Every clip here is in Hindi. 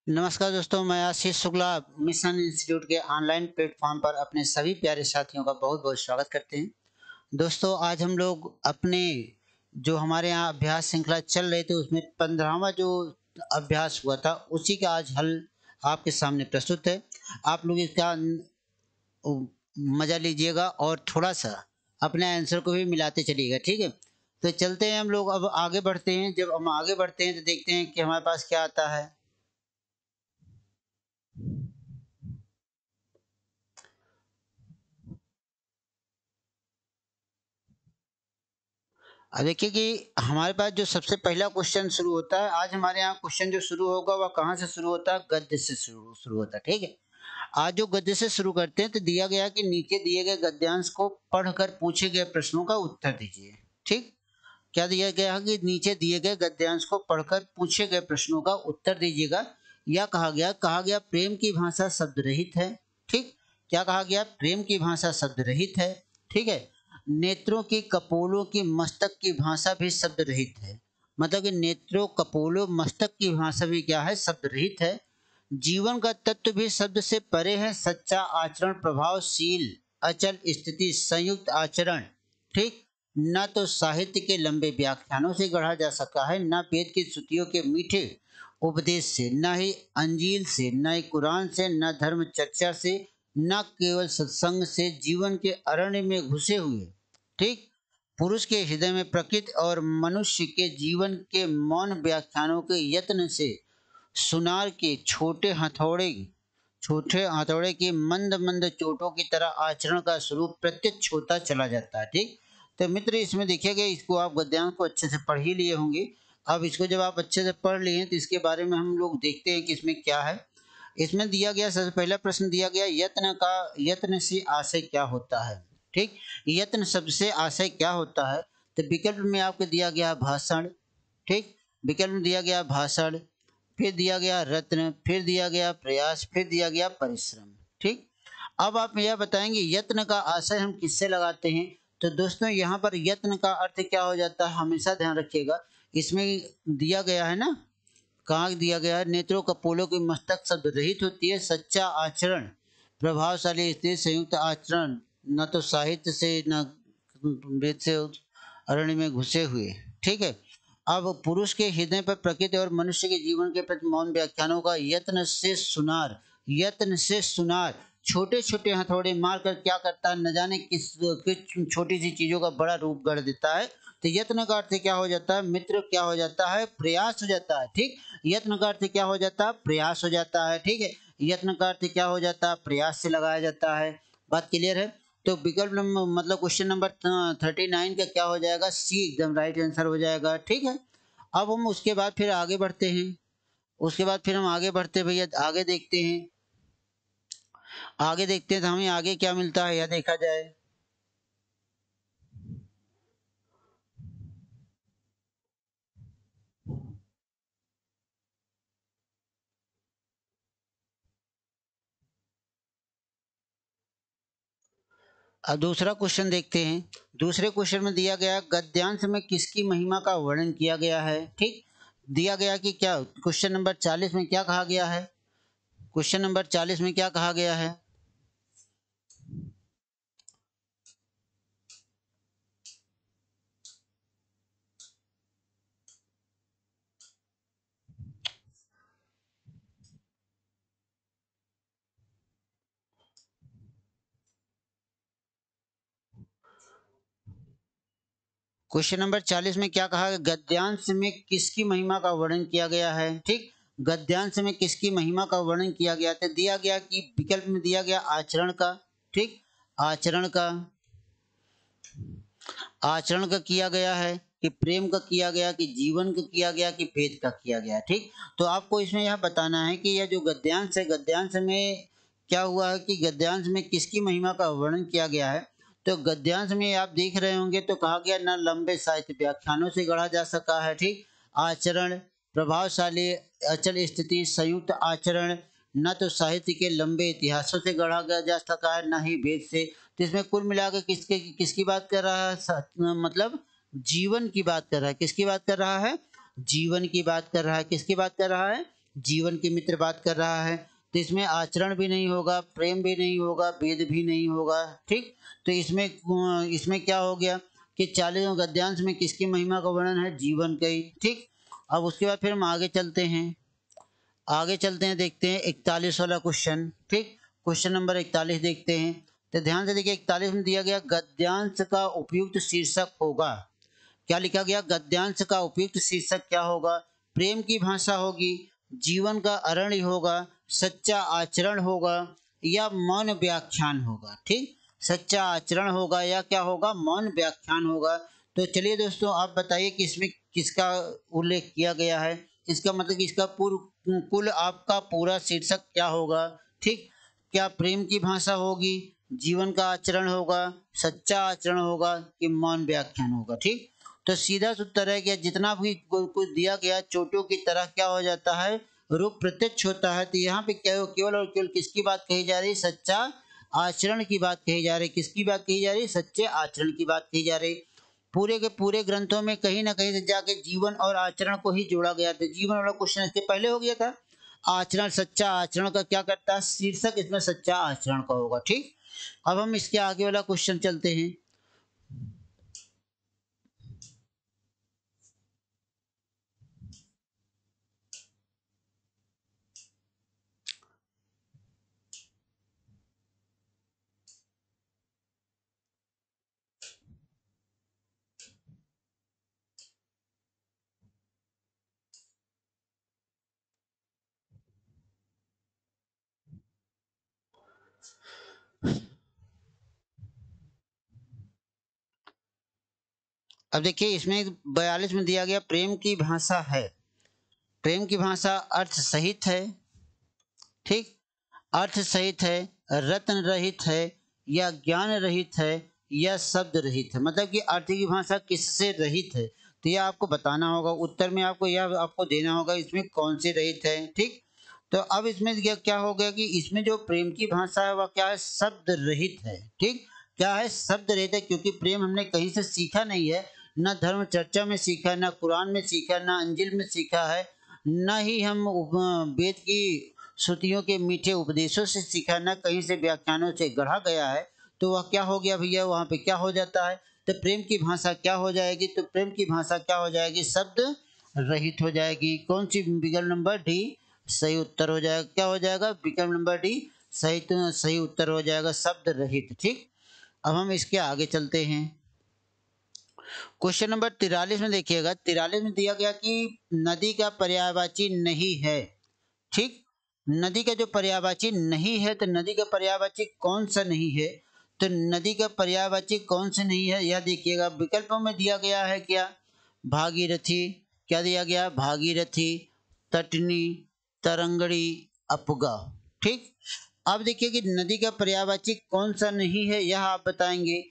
नमस्कार दोस्तों, मैं आशीष शुक्ला मिशन इंस्टीट्यूट के ऑनलाइन प्लेटफॉर्म पर अपने सभी प्यारे साथियों का बहुत बहुत स्वागत करते हैं। दोस्तों, आज हम लोग अपने जो हमारे यहाँ अभ्यास श्रृंखला चल रहे थे उसमें 15वां जो अभ्यास हुआ था उसी का आज हल आपके सामने प्रस्तुत है। आप लोग इसका मजा लीजिएगा और थोड़ा सा अपने आंसर को भी मिलाते चलिएगा, ठीक है। तो चलते हैं हम लोग, अब आगे बढ़ते हैं। जब हम आगे बढ़ते हैं तो देखते हैं कि हमारे पास क्या आता है। देखिए कि हमारे पास जो सबसे पहला क्वेश्चन शुरू होता है, आज हमारे यहाँ क्वेश्चन जो शुरू होगा वह कहाँ से शुरू होता है? गद्य से शुरू शुरू होता है, ठीक है। आज जो गद्य से शुरू करते हैं तो दिया गया कि नीचे दिए गए गद्यांश को पढ़कर पूछे गए प्रश्नों का उत्तर दीजिए, ठीक। क्या दिया गया है कि नीचे दिए गए गद्यांश को पढ़कर पूछे गए प्रश्नों का उत्तर दीजिएगा। या कहा गया प्रेम की भाषा शब्द रहित है, ठीक। क्या कहा गया? प्रेम की भाषा शब्द रहित है, ठीक है। नेत्रों की कपोलों की मस्तक की भाषा भी शब्द रहित है। मतलब कि नेत्रों कपोलों मस्तक की भाषा भी क्या है? शब्द रहित है। जीवन का तत्व भी शब्द से परे है। सच्चा आचरण प्रभावशील अचल स्थिति संयुक्त आचरण, ठीक। न तो साहित्य के लंबे व्याख्यानों से गढ़ा जा सका है, न वेद की श्रुतियों के मीठे उपदेश से, न ही अंजील से, न ही कुरान से, न धर्म चर्चा से, न केवल सत्संग से। जीवन के अरण्य में घुसे हुए, ठीक, पुरुष के हृदय में प्रकृति और मनुष्य के जीवन के मौन व्याख्यानों के यत्न से सुनार के छोटे हथौड़े की मंद मंद चोटों की तरह आचरण का स्वरूप प्रत्यक्ष होता चला जाता है, ठीक। तो मित्र, इसमें देखिएगा, इसको आप गद्यांश को अच्छे से पढ़ ही लिए होंगे। अब इसको जब आप अच्छे से पढ़ लिए तो इसके बारे में हम लोग देखते हैं कि इसमें क्या है। इसमें दिया गया सबसे पहला प्रश्न दिया गया, यत्न से आशय क्या होता है, ठीक। यत्न शब्द से आशय क्या होता है? तो विकल्प में आपको दिया गया भाषण, ठीक। विकल्प में दिया गया भाषण, फिर दिया गया रत्न, फिर दिया गया प्रयास, फिर दिया गया परिश्रम, ठीक। अब आप यह बताएंगे यत्न का आशय हम किससे लगाते हैं? तो दोस्तों, यहाँ पर यत्न का अर्थ क्या हो जाता है, हमेशा ध्यान रखिएगा। इसमें दिया गया है ना, कहाँ दिया गया है? नेत्रों कपोलों की मस्तक शब्द रहित होती है। सच्चा आचरण प्रभावशाली स्थिति संयुक्त आचरण, न तो साहित्य से न वेद से अरण्य में घुसे हुए, ठीक है। अब पुरुष के हृदय पर प्रकृति और मनुष्य के जीवन के प्रति मौन व्याख्यानों का यत्न से सुनार छोटे छोटे हथौड़े मारकर क्या करता है, न जाने किस छोटी सी चीजों का बड़ा रूप गढ़ देता है। तो यत्न का अर्थ क्या हो जाता है मित्र? क्या हो जाता है? प्रयास हो जाता है, ठीक। यत्न का अर्थ क्या हो जाता है? प्रयास हो जाता है, ठीक है। यत्न का अर्थ क्या हो जाता है? प्रयास से लगाया जाता है। बात क्लियर है? तो विकल्प नंबर मतलब क्वेश्चन नंबर 39 का क्या हो जाएगा? सी एकदम राइट आंसर हो जाएगा, ठीक है। अब हम उसके बाद फिर आगे बढ़ते हैं। उसके बाद फिर हम आगे बढ़ते हैं भैया, आगे देखते हैं। आगे देखते हैं तो हमें आगे क्या मिलता है, यह देखा जाए। अब दूसरा क्वेश्चन देखते हैं। दूसरे क्वेश्चन में दिया गया गद्यांश में किसकी महिमा का वर्णन किया गया है, ठीक। दिया गया कि क्या क्वेश्चन नंबर 40 में क्या कहा गया है? क्वेश्चन नंबर 40 में क्या कहा गया है? क्वेश्चन नंबर 40 में क्या कहा? गद्यांश में किसकी महिमा का वर्णन किया गया है, ठीक। गद्यांश में किसकी महिमा का वर्णन किया गया था? दिया गया कि विकल्प में दिया गया आचरण का, ठीक। आचरण का, आचरण का किया गया है कि प्रेम का किया गया कि जीवन का किया गया कि भेद का किया गया, ठीक। तो आपको इसमें यह बताना है कि यह जो गद्यांश है, गद्यांश में क्या हुआ है कि गद्यांश में किसकी महिमा का वर्णन किया गया है। तो गद्यांश में आप देख रहे होंगे तो कहा गया न लंबे साहित्य व्याख्यानों से गढ़ा जा सका है, ठीक। आचरण प्रभावशाली अचल स्थिति संयुक्त आचरण, न तो साहित्य के लंबे इतिहासों से गढ़ा जा सका है, न ही वेद से। तो इसमें कुल मिलाकर किसकी बात कर रहा है? मतलब जीवन की बात कर रहा है। किसकी बात कर रहा है? जीवन की बात कर रहा है। किसकी बात कर रहा है? जीवन के मित्र बात कर रहा है, तो इसमें आचरण भी नहीं होगा, प्रेम भी नहीं होगा, वेद भी नहीं होगा। ठीक, तो इसमें क्या हो गया कि 40वें गद्यांश में किसकी महिमा का वर्णन है? जीवन का ही। ठीक, अब उसके बाद फिर हम आगे चलते हैं, देखते हैं 41 वाला क्वेश्चन। ठीक, क्वेश्चन नंबर 41 देखते हैं। तो ध्यान से देखिए, 41 में दिया गया गद्यांश का उपयुक्त शीर्षक होगा। क्या लिखा गया? गद्यांश का उपयुक्त शीर्षक क्या होगा? प्रेम की भाषा होगी, जीवन का अरण्य होगा, सच्चा आचरण होगा, या मौन व्याख्यान होगा। ठीक, सच्चा आचरण होगा या क्या होगा? मौन व्याख्यान होगा। तो चलिए दोस्तों, आप बताइए कि इसमें किसका उल्लेख किया गया है? इसका मतलब कि इसका पूर्व कुल आपका पूरा शीर्षक क्या होगा? ठीक, क्या प्रेम की भाषा होगी, जीवन का आचरण होगा, सच्चा आचरण होगा, कि मौन व्याख्यान होगा? ठीक, तो सीधा सा उत्तर है कि जितना भी कुछ दिया गया चोटों की तरह क्या हो जाता है? रूप प्रत्यक्ष होता है। तो यहाँ पे क्या केवल और केवल किसकी बात कही जा रही है? सच्चा आचरण की बात कही जा रही है। किसकी बात कही जा रही है? सच्चे आचरण की बात कही जा रही। पूरे के पूरे ग्रंथों में कहीं ना कहीं से जाके जीवन और आचरण को ही जोड़ा गया था। जीवन वाला क्वेश्चन इसके पहले हो गया था। आचरण, सच्चा आचरण का क्या करता है? शीर्षक इसमें सच्चा आचरण का होगा। ठीक, अब हम इसके आगे वाला क्वेश्चन चलते हैं। अब देखिए, इसमें 42 में दिया गया प्रेम की भाषा है। प्रेम की भाषा अर्थ सहित है। ठीक, अर्थ सहित है, रत्न रहित है, या ज्ञान रहित है, या शब्द रहित है। मतलब कि अर्थ की भाषा किससे रहित है, तो यह आपको बताना होगा। उत्तर में आपको यह आपको देना होगा इसमें कौन से रहित है। ठीक, तो अब इसमें क्या हो गया कि इसमें जो प्रेम की भाषा है वह क्या है? शब्द रहित है। ठीक, क्या है? शब्द रहित है, क्योंकि प्रेम हमने कहीं से सीखा नहीं है। न धर्म चर्चा में सीखा है, न कुरान में सीखा है, न अंजिल में सीखा है, न ही हम वेद की श्रुतियों के मीठे उपदेशों से सीखा, न कहीं से व्याख्यानों से गढ़ा गया है। तो वह क्या हो गया भैया? वहाँ पे क्या हो जाता है? तो प्रेम की भाषा क्या हो जाएगी? तो प्रेम की भाषा क्या हो जाएगी? शब्द रहित हो जाएगी। कौन सी? विकल्प नंबर डी सही उत्तर हो जाएगा। क्या हो जाएगा? विकल्प नंबर डी सही, तो सही उत्तर हो जाएगा, शब्द रहित। ठीक, अब हम इसके आगे चलते हैं। क्वेश्चन नंबर 43 में देखिएगा, 43 में दिया गया कि नदी का पर्यायवाची नहीं है। ठीक, नदी का जो पर्यायवाची नहीं है, तो नदी का पर्यायवाची कौन सा नहीं है? तो नदी का पर्यायवाची कौन सा नहीं है, यह देखिएगा। विकल्पों में दिया गया है क्या? भागीरथी, क्या दिया गया? भागीरथी, तटनी, तरंगड़ी, अपगा। ठीक, अब देखिए कि नदी का पर्यायवाची कौन सा नहीं है, यह आप बताएंगे।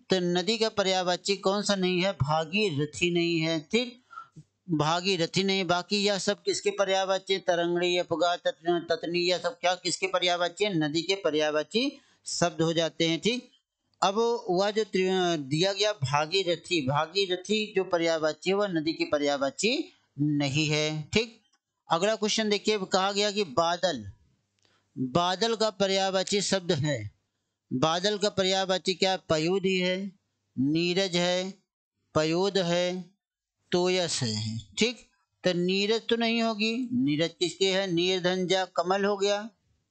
तो नदी का पर्यायवाची कौन सा नहीं है? भागीरथी नहीं है। ठीक, भागीरथी नहीं। बाकी यह सब किसके पर्यायवाची है? तरंगड़ी, अपगा, ततनी, यह सब क्या किसके पर्यायवाची है? नदी के पर्यायवाची शब्द हो जाते हैं। ठीक, अब वह जो दिया गया भागीरथी, भागीरथी जो पर्यायवाची है वह नदी की पर्यायवाची नहीं है। ठीक, अगला क्वेश्चन देखिए, कहा गया कि बादल, बादल का पर्यायवाची शब्द है। बादल का पर्यायवाची क्या है? पयोधी है, नीरज है, पयोद है, तोयस है। ठीक, तो नीरज तो नहीं होगी। नीरज किसके है? नीरधंजा कमल हो गया।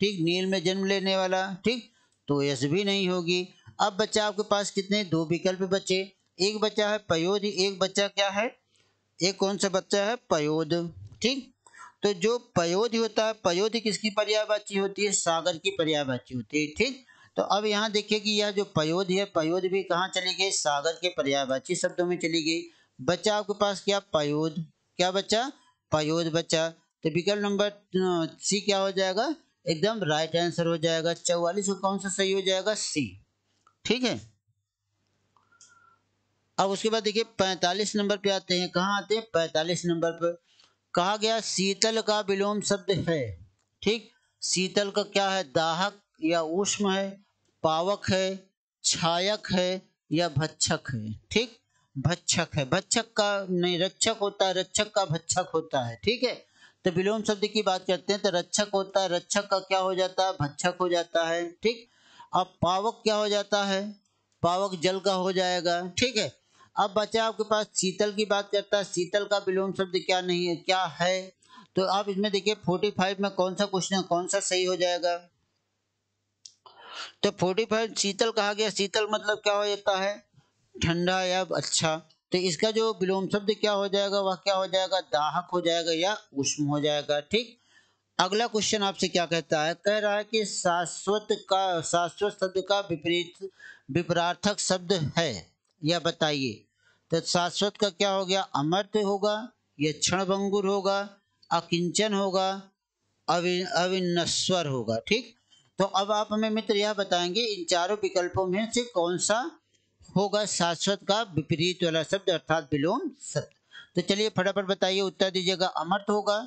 ठीक, नील में जन्म लेने वाला। ठीक, तोयस भी नहीं होगी। अब बच्चा आपके पास कितने? दो विकल्प बचे। एक बच्चा है पयोद, एक बच्चा क्या है? एक कौन सा बच्चा है? पयोद। ठीक, तो जो पयोधी होता है, पयोधी किसकी पर्यायवाची होती है? सागर की पर्यायवाची होती है। ठीक, तो अब यहाँ देखिए कि यह जो पयोध है, पयोध भी कहाँ चली गई? सागर के पर्यायवाची शब्दों में चली गई। बच्चा आपके पास क्या? पयोध। क्या बच्चा? पयोध बच्चा। तो विकल्प नंबर सी क्या हो जाएगा? एकदम राइट आंसर हो जाएगा। 44 को कौन सा सही हो जाएगा? सी। ठीक है, अब उसके बाद देखिए 45 नंबर पे आते हैं। कहाँ आते हैं? 45 नंबर पर कहा गया शीतल का विलोम शब्द है। ठीक, शीतल का क्या है? दाहक या उष्म है, पावक है, छायक है, या भक्षक है। ठीक, भक्षक है। भक्षक का नहीं, रक्षक होता है, रक्षक का भक्षक होता है। ठीक है, तो विलोम शब्द की बात करते हैं तो रक्षक होता है, रक्षक का क्या हो जाता है, भक्षक हो जाता है, ठीक। अब पावक क्या हो जाता है, पावक जल का हो जाएगा, ठीक है। अब बचा आपके पास शीतल की बात करता है, शीतल का विलोम शब्द क्या नहीं है, क्या है। तो आप इसमें देखिए 45 में कौन सा क्वेश्चन, कौन सा सही हो जाएगा। तो 45 शीतल कहा गया, शीतल मतलब क्या हो जाता है, ठंडा या अच्छा। तो इसका जो विलोम शब्द क्या हो जाएगा, वह क्या हो जाएगा, दाहक हो जाएगा या उष्म हो जाएगा, ठीक। अगला क्वेश्चन आपसे क्या कहता है, कह रहा है कि शाश्वत शब्द का विपरीत विपरार्थक शब्द है, या बताइए। तो शाश्वत का क्या हो गया, अमर्त्य होगा, या क्षणभंगुर होगा, अकिंचन होगा, अविनश्वर होगा, ठीक। तो अब आप हमें मित्र यह बताएंगे इन चारों विकल्पों में से कौन सा होगा शाश्वत का विपरीत वाला शब्द अर्थात विलोम शब्द। तो चलिए फटाफट बताइए, उत्तर दीजिएगा। अमर्त होगा,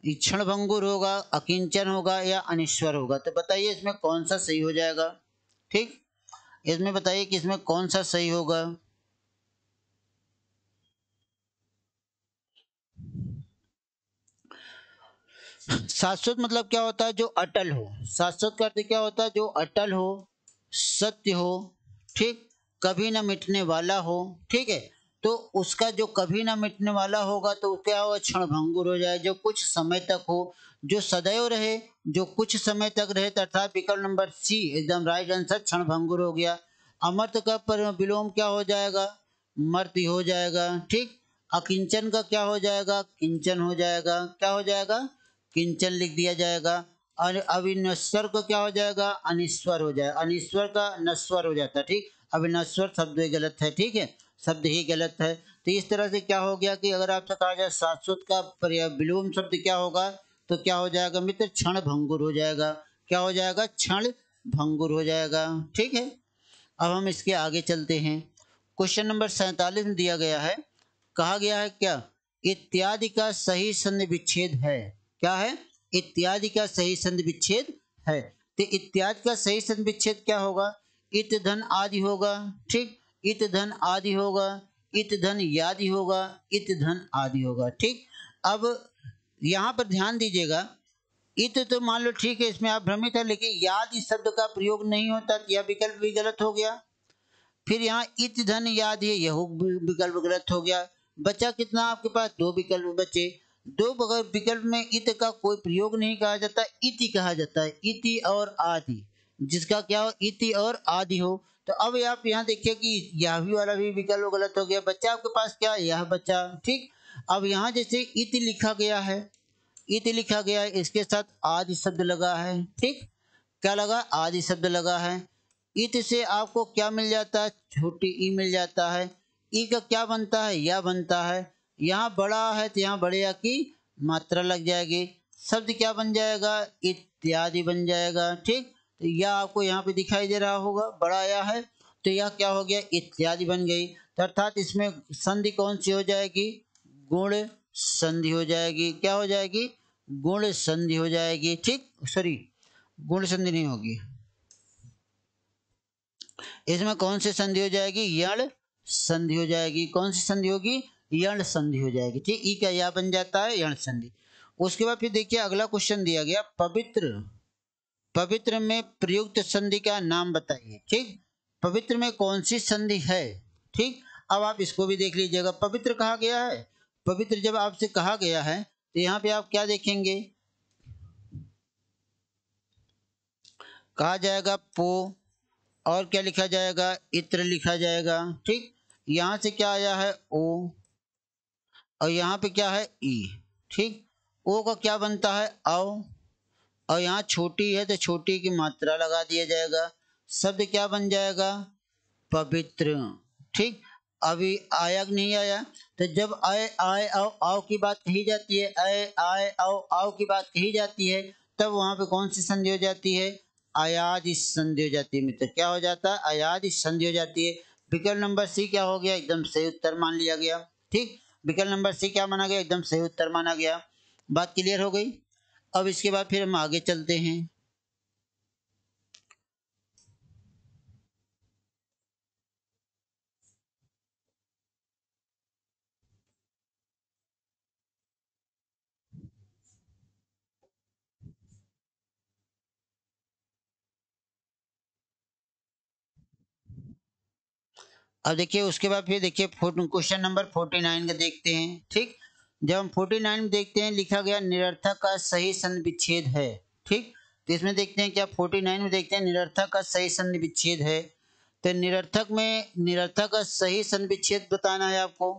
क्षणभंगुर होगा, अकिंचन होगा, या अनिश्वर होगा। तो बताइए इसमें कौन सा सही हो जाएगा, ठीक। इसमें बताइए कि इसमें कौन सा सही होगा। शाश्वत मतलब क्या होता है, जो अटल हो। शाश्वत का अर्थ क्या होता है, जो अटल हो, सत्य हो, ठीक, कभी ना मिटने वाला हो, ठीक है। तो उसका जो कभी ना मिटने वाला होगा तो क्या हो, क्षण भंगुर हो जाए, जो कुछ समय तक हो, जो सदैव रहे, जो कुछ समय तक रहे, अर्थात विकल्प नंबर सी एकदम राइट आंसर, क्षण भंगुर हो गया। अमर्त का पर विलोम क्या हो जाएगा, मर्त्य हो जाएगा, ठीक। अकिंचन का क्या हो जाएगा, किंचन हो जाएगा, क्या हो जाएगा, किंचन लिख दिया जाएगा। और अविनश्वर को क्या हो जाएगा, अनिश्वर हो जाएगा, अनिश्वर का नश्वर हो जाता है, ठीक। अविनश्वर शब्द ही गलत है, ठीक है, शब्द ही गलत है। तो इस तरह से क्या हो गया कि अगर आपसे कहा जाए शाश्वत का विलोम शब्द क्या होगा, तो क्या हो जाएगा मित्र, क्षण भंगुर हो जाएगा। क्या हो जाएगा, क्षण भंगुर हो जाएगा, ठीक है। अब हम इसके आगे चलते हैं। क्वेश्चन नंबर 47 में दिया गया है, कहा गया है क्या, इत्यादि का सही संधि विच्छेद है। क्या है, इत्यादि का सही संधि विच्छेद है। तो इत्यादि का सही संधि विच्छेद क्या होगा, इत धन आदि होगा, ठीक। इत धन आदि होगा, इत धन यादि होगा, इत धन आदि होगा, ठीक। अब यहाँ पर ध्यान दीजिएगा, इत तो मान लो ठीक है, इसमें आप भ्रमित है, लेकिन याद इस शब्द का प्रयोग नहीं होता, तो यह विकल्प भी गलत हो गया। फिर यहाँ इत धन याद है, यह विकल्प गलत हो गया। बचा कितना आपके पास, दो विकल्प बचे। दो बगैर विकल्प में इत का कोई प्रयोग नहीं कहा जाता, इति कहा जाता है, इति और आदि, जिसका क्या हो, इति और आदि हो। तो अब आप यहाँ देखिए कि यह भी वाला भी विकल्प गलत हो गया, बच्चा आपके पास क्या, यह बचा, ठीक। अब यहाँ जैसे इति लिखा गया है, इति लिखा गया है, इसके साथ आदि शब्द लगा है, ठीक। क्या लगा, आदि शब्द लगा है। इत से आपको क्या मिल जाता है, छोटी ई मिल जाता है। ई का क्या बनता है, या बनता है। यहाँ बड़ा है तो यहाँ बड़े या की मात्रा लग जाएगी, शब्द क्या बन जाएगा, इत्यादि बन जाएगा, ठीक। तो यह आपको यहाँ पे दिखाई दे रहा होगा, बड़ा या है, तो यह क्या हो गया, इत्यादि बन गई। तो अर्थात इसमें संधि कौन सी हो जाएगी, गुण संधि हो जाएगी। क्या हो जाएगी, गुण संधि हो जाएगी, ठीक। सॉरी, गुण संधि नहीं होगी, इसमें कौन सी संधि हो जाएगी, यण संधि हो जाएगी। कौन सी संधि होगी, यण संधि हो जाएगी, ठीक। ई का या बन जाता है, यण संधि। उसके बाद फिर देखिए अगला क्वेश्चन दिया गया, पवित्र, पवित्र में प्रयुक्त संधि का नाम बताइए, ठीक। पवित्र में कौन सी संधि है, ठीक। अब आप इसको भी देख लीजिएगा, पवित्र कहा गया है। पवित्र जब आपसे कहा गया है तो यहाँ पे आप क्या देखेंगे, कहा जाएगा पो, और क्या लिखा जाएगा, इत्र लिखा जाएगा, ठीक। यहाँ से क्या आया है, ओ, और यहाँ पे क्या है, ई, ठीक। ओ का क्या बनता है, औ, और यहाँ छोटी है तो छोटी की मात्रा लगा दिया जाएगा, शब्द क्या बन जाएगा, पवित्र, ठीक। अभी आया कि नहीं आया, तो जब आए आए आओ की बात कही जाती है, आए आए आओ की बात कही जाती है, तब वहां पे कौन सी संधि हो जाती है, अयादि संधि हो जाती है मित्र। क्या हो जाता है, अयादि संधि हो जाती है। विकल्प नंबर सी क्या हो गया, एकदम सही उत्तर मान लिया गया, ठीक। विकल्प नंबर सी क्या माना गया, एकदम सही उत्तर माना गया। बात क्लियर हो गई। अब इसके बाद फिर हम आगे चलते हैं। अब देखिए उसके बाद फिर देखिए क्वेश्चन नंबर 49 का देखते हैं। ठीक, जब हम 49 में देखते हैं लिखा गया निरर्थक का सही संधि विच्छेद है। ठीक, तो इसमें देखते हैं क्या 49 में देखते हैं निरर्थक का सही संधि विच्छेद है। तो निरर्थक में निरर्थक का सही संधि विच्छेद बताना है आपको।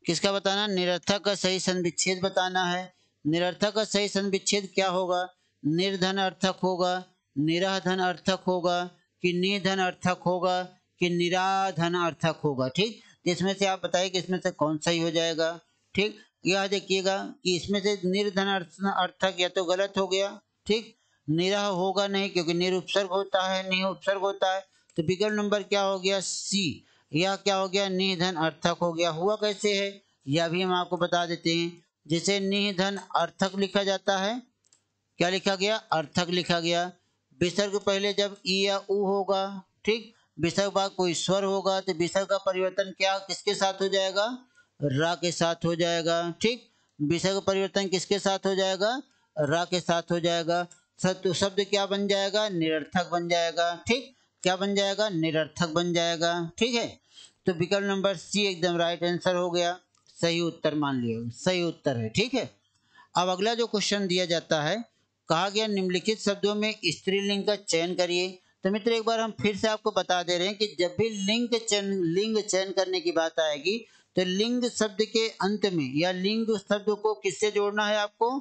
किसका बताना? निरर्थक का सही संधि विच्छेद बताना है। निरर्थक का सही संधि विच्छेद क्या होगा? निर्धन अर्थक होगा, निराधन अर्थक होगा, कि निर्धन अर्थक होगा, कि निराधन अर्थक होगा। ठीक, इसमें से आप बताइए कि इसमें से कौन सही हो जाएगा। ठीक, यह देखिएगा कि इसमें से निर्धन अर्थक या तो गलत हो गया। ठीक, निरह होगा नहीं क्योंकि निरुपसर्ग होता है, नहीं उपसर्ग होता है। तो विकल्प नंबर क्या हो गया? सी। यह क्या हो गया? निधन अर्थक हो गया। हुआ कैसे है यह भी हम आपको बता देते हैं। जैसे निधन अर्थक लिखा जाता है, क्या लिखा गया? अर्थक लिखा गया। विसर्ग पहले जब ई या उ होगा, ठीक, विसर्ग बाद कोई स्वर होगा तो विसर्ग का परिवर्तन क्या किसके साथ हो जाएगा? रा के साथ हो जाएगा। ठीक, विसर्ग परिवर्तन किसके साथ हो जाएगा? रा के साथ हो जाएगा। तो शब्द क्या बन जाएगा? निरर्थक बन जाएगा। ठीक, क्या बन जाएगा? निरर्थक बन जाएगा। ठीक है, तो विकल्प नंबर सी एकदम राइट आंसर हो गया। सही उत्तर मान लिया, सही उत्तर है। ठीक है, अब अगला जो क्वेश्चन दिया जाता है, कहा गया निम्नलिखित शब्दों में स्त्रीलिंग का चयन करिए। तो मित्र एक बार हम फिर से आपको बता दे रहे हैं कि जब भी लिंग चयन करने की बात आएगी तो लिंग शब्द के अंत में या लिंग शब्द को किससे जोड़ना है? आपको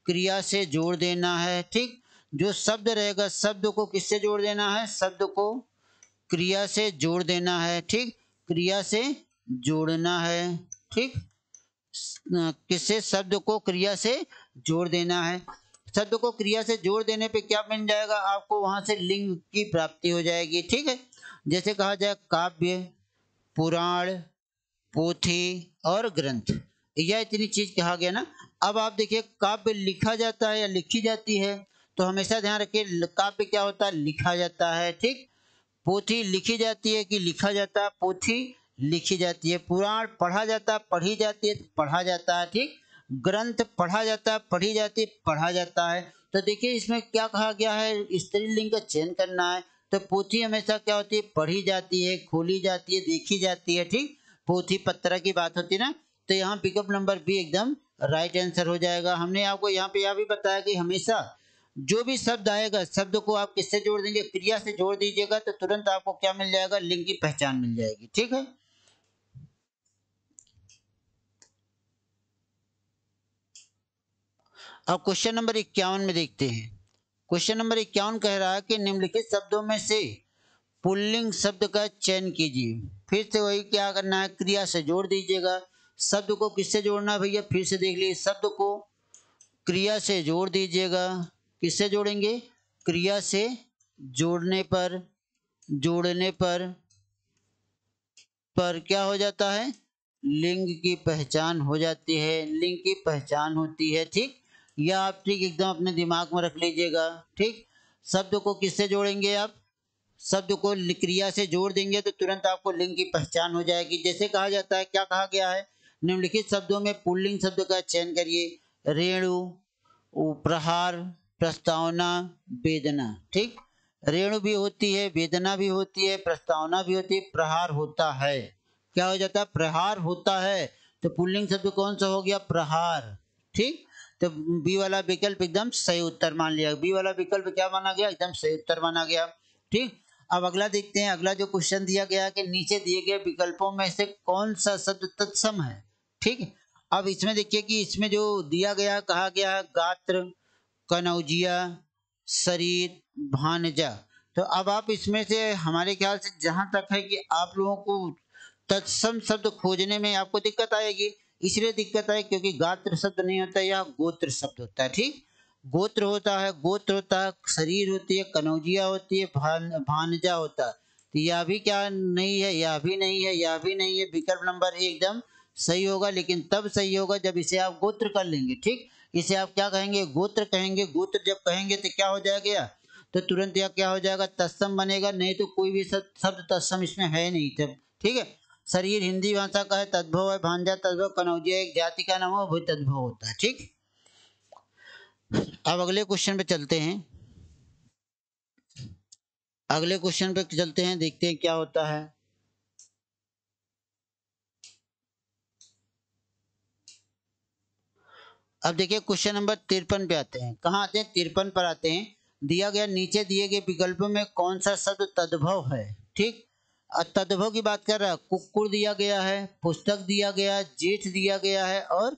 क्रिया से जोड़ देना है। ठीक, जो शब्द रहेगा शब्द को किससे जोड़ देना है? शब्द को क्रिया से जोड़ देना है। ठीक, क्रिया से जोड़ना है। ठीक, किससे? शब्द को क्रिया से जोड़ देना है। शब्द को क्रिया से जोड़ देने पे क्या बन जाएगा? आपको वहां से लिंग की प्राप्ति हो जाएगी। ठीक है, जैसे कहा जाए काव्य, पुराण, पोथी और ग्रंथ, यह इतनी चीज कहा गया ना। अब आप देखिए काव्य लिखा जाता है या लिखी जाती है, तो हमेशा ध्यान रखिए काव्य क्या होता है? लिखा जाता है। ठीक, पोथी लिखी जाती है कि लिखा जाता है? पोथी लिखी जाती है। पुराण पढ़ा जाता है, पढ़ी जाती है, पढ़ा जाता है। ठीक, ग्रंथ पढ़ा जाता है, पढ़ी जाती है, पढ़ा जाता है। तो देखिए इसमें क्या कहा गया है? स्त्रीलिंग का चयन करना है। तो पोथी हमेशा क्या होती है? पढ़ी जाती है, खोली जाती है, देखी जाती है। ठीक, पोथी पत्र की बात होती है ना। तो यहाँ पिकअप नंबर बी एकदम राइट आंसर हो जाएगा। हमने आपको यहाँ पे यह भी बताया कि हमेशा जो भी शब्द आएगा शब्द को आप किससे जोड़ देंगे? क्रिया से जोड़ दीजिएगा तो तुरंत आपको क्या मिल जाएगा? लिंग की पहचान मिल जाएगी। ठीक है, अब क्वेश्चन नंबर 51 में देखते हैं। क्वेश्चन नंबर 51 कह रहा है कि निम्नलिखित शब्दों में से पुल्लिंग शब्द का चयन कीजिए। फिर से वही क्या करना है? क्रिया से जोड़ दीजिएगा। शब्द को किससे जोड़ना है भैया? फिर से देख लीजिए, शब्द को क्रिया से जोड़ दीजिएगा। किससे जोड़ेंगे? क्रिया से जोड़ने पर, जोड़ने पर क्या हो जाता है? लिंग की पहचान हो जाती है, लिंग की पहचान होती है। ठीक, यह आप ठीक एकदम अपने दिमाग में रख लीजिएगा। ठीक, शब्द को किससे जोड़ेंगे आप? शब्द को क्रिया से जोड़ देंगे तो तुरंत आपको लिंग की पहचान हो जाएगी। जैसे कहा जाता है, क्या कहा गया है? निम्नलिखित शब्दों में पुल्लिंग शब्द का चयन करिए। रेणु, प्रहार, प्रस्तावना, वेदना। ठीक, रेणु भी होती है, वेदना भी होती है, प्रस्तावना भी होती है, प्रहार होता है। क्या हो जाता है? प्रहार होता है। तो पुल्लिंग शब्द कौन सा हो गया? प्रहार। ठीक, तो बी वाला विकल्प एकदम सही उत्तर मान लिया। बी वाला विकल्प क्या माना गया? एकदम सही उत्तर माना गया। ठीक, अब अगला देखते हैं। अगला जो क्वेश्चन दिया गया है कि नीचे दिए गए विकल्पों में से कौन सा शब्द तत्सम है। ठीक, अब इसमें देखिए कि इसमें जो दिया गया, कहा गया है गात्र, कनौजिया, शरीर, भानजा। तो अब आप इसमें से हमारे ख्याल से जहां तक है कि आप लोगों को तत्सम शब्द खोजने में आपको दिक्कत आएगी। इसलिए दिक्कत आए क्योंकि गात्र शब्द नहीं होता, यह गोत्र शब्द होता है। ठीक, गोत्र होता है, गोत्र होता है, शरीर होती है, कनौजिया होती है, भानजा होता है। तो यह भी क्या नहीं है? यह भी नहीं है, यह भी नहीं है। विकल्प नंबर एकदम सही होगा, लेकिन तब सही होगा जब इसे आप गोत्र कर लेंगे। ठीक, इसे आप क्या कहेंगे? गोत्र कहेंगे। गोत्र जब कहेंगे तो क्या हो जाएगा? तो तुरंत यह क्या हो जाएगा? तत्सम बनेगा। नहीं तो कोई भी शब्द तत्सम इसमें है नहीं तब। ठीक है, शरीर हिंदी भाषा का है, तद्भव है। भांजा तद्भव, कनौजिया एक जाति का नाम है, वो तद्भव होता है। ठीक, अब अगले क्वेश्चन पे चलते हैं। अगले क्वेश्चन पे चलते हैं, देखते हैं क्या होता है। अब देखिए क्वेश्चन नंबर 53 पे आते हैं। कहाँ आते हैं? 53 पर आते हैं। दिया गया नीचे दिए गए विकल्पों में कौन सा शब्द तद्भव है? ठीक, तद्भव की बात कर रहा है। कुक्कुर दिया गया है, पुस्तक दिया गया है, जेठ दिया गया है और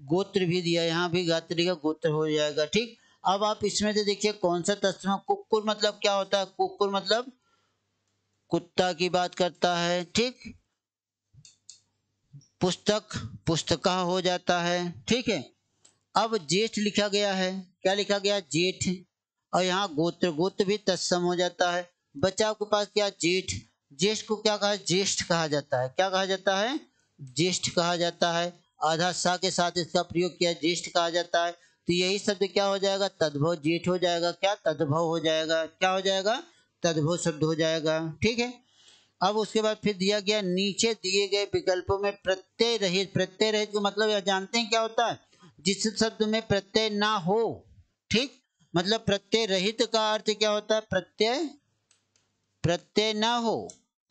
गोत्र भी दिया है। यहाँ भी गात्री का गोत्र हो जाएगा। ठीक, अब आप इसमें से देखिए कौन सा तत्सम। कुक्कुर मतलब क्या होता है? कुक्कुर मतलब कुत्ता की बात करता है। ठीक, पुस्तक पुस्तका हो जाता है। ठीक है, अब जेठ लिखा गया है। क्या लिखा गया? जेठ। और यहाँ गोत्र, गोत्र भी तत्सम हो जाता है। बच्चा आपके पास क्या? जेठ। ज्येष्ठ को क्या कहा? ज्येष्ठ कहा जाता है। क्या कहा जाता है? ज्येष्ठ कहा जाता है। आधा सा के साथ इसका प्रयोग किया, ज्येष्ठ कहा जाता है। तो यही शब्द क्या हो जाएगा? तद्भव जेठ हो जाएगा। क्या? तद्भव हो जाएगा। क्या हो जाएगा? तद्भव शब्द हो जाएगा। ठीक है, अब उसके बाद फिर दिया गया नीचे दिए गए विकल्पों में प्रत्यय रहित। प्रत्यय रहित का मतलब यह जानते हैं क्या होता है? जिस शब्द में प्रत्यय ना हो। ठीक, मतलब प्रत्यय रहित का अर्थ क्या होता है? प्रत्यय, प्रत्यय ना हो।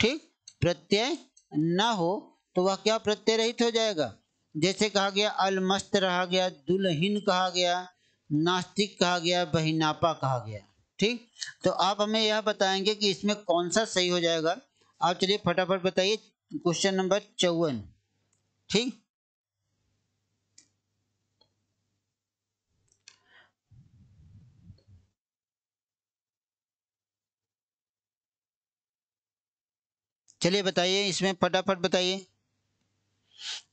ठीक, प्रत्यय ना हो तो वह क्या? प्रत्यय रहित हो जाएगा। जैसे कहा गया अलमस्त रहा गया, दुल्हीन कहा गया, नास्तिक कहा गया, बहिनापा कहा गया। ठीक, तो आप हमें यह बताएंगे कि इसमें कौन सा सही हो जाएगा। आप चलिए फटाफट बताइए क्वेश्चन नंबर 54। ठीक, चलिए बताइए इसमें फटाफट बताइए।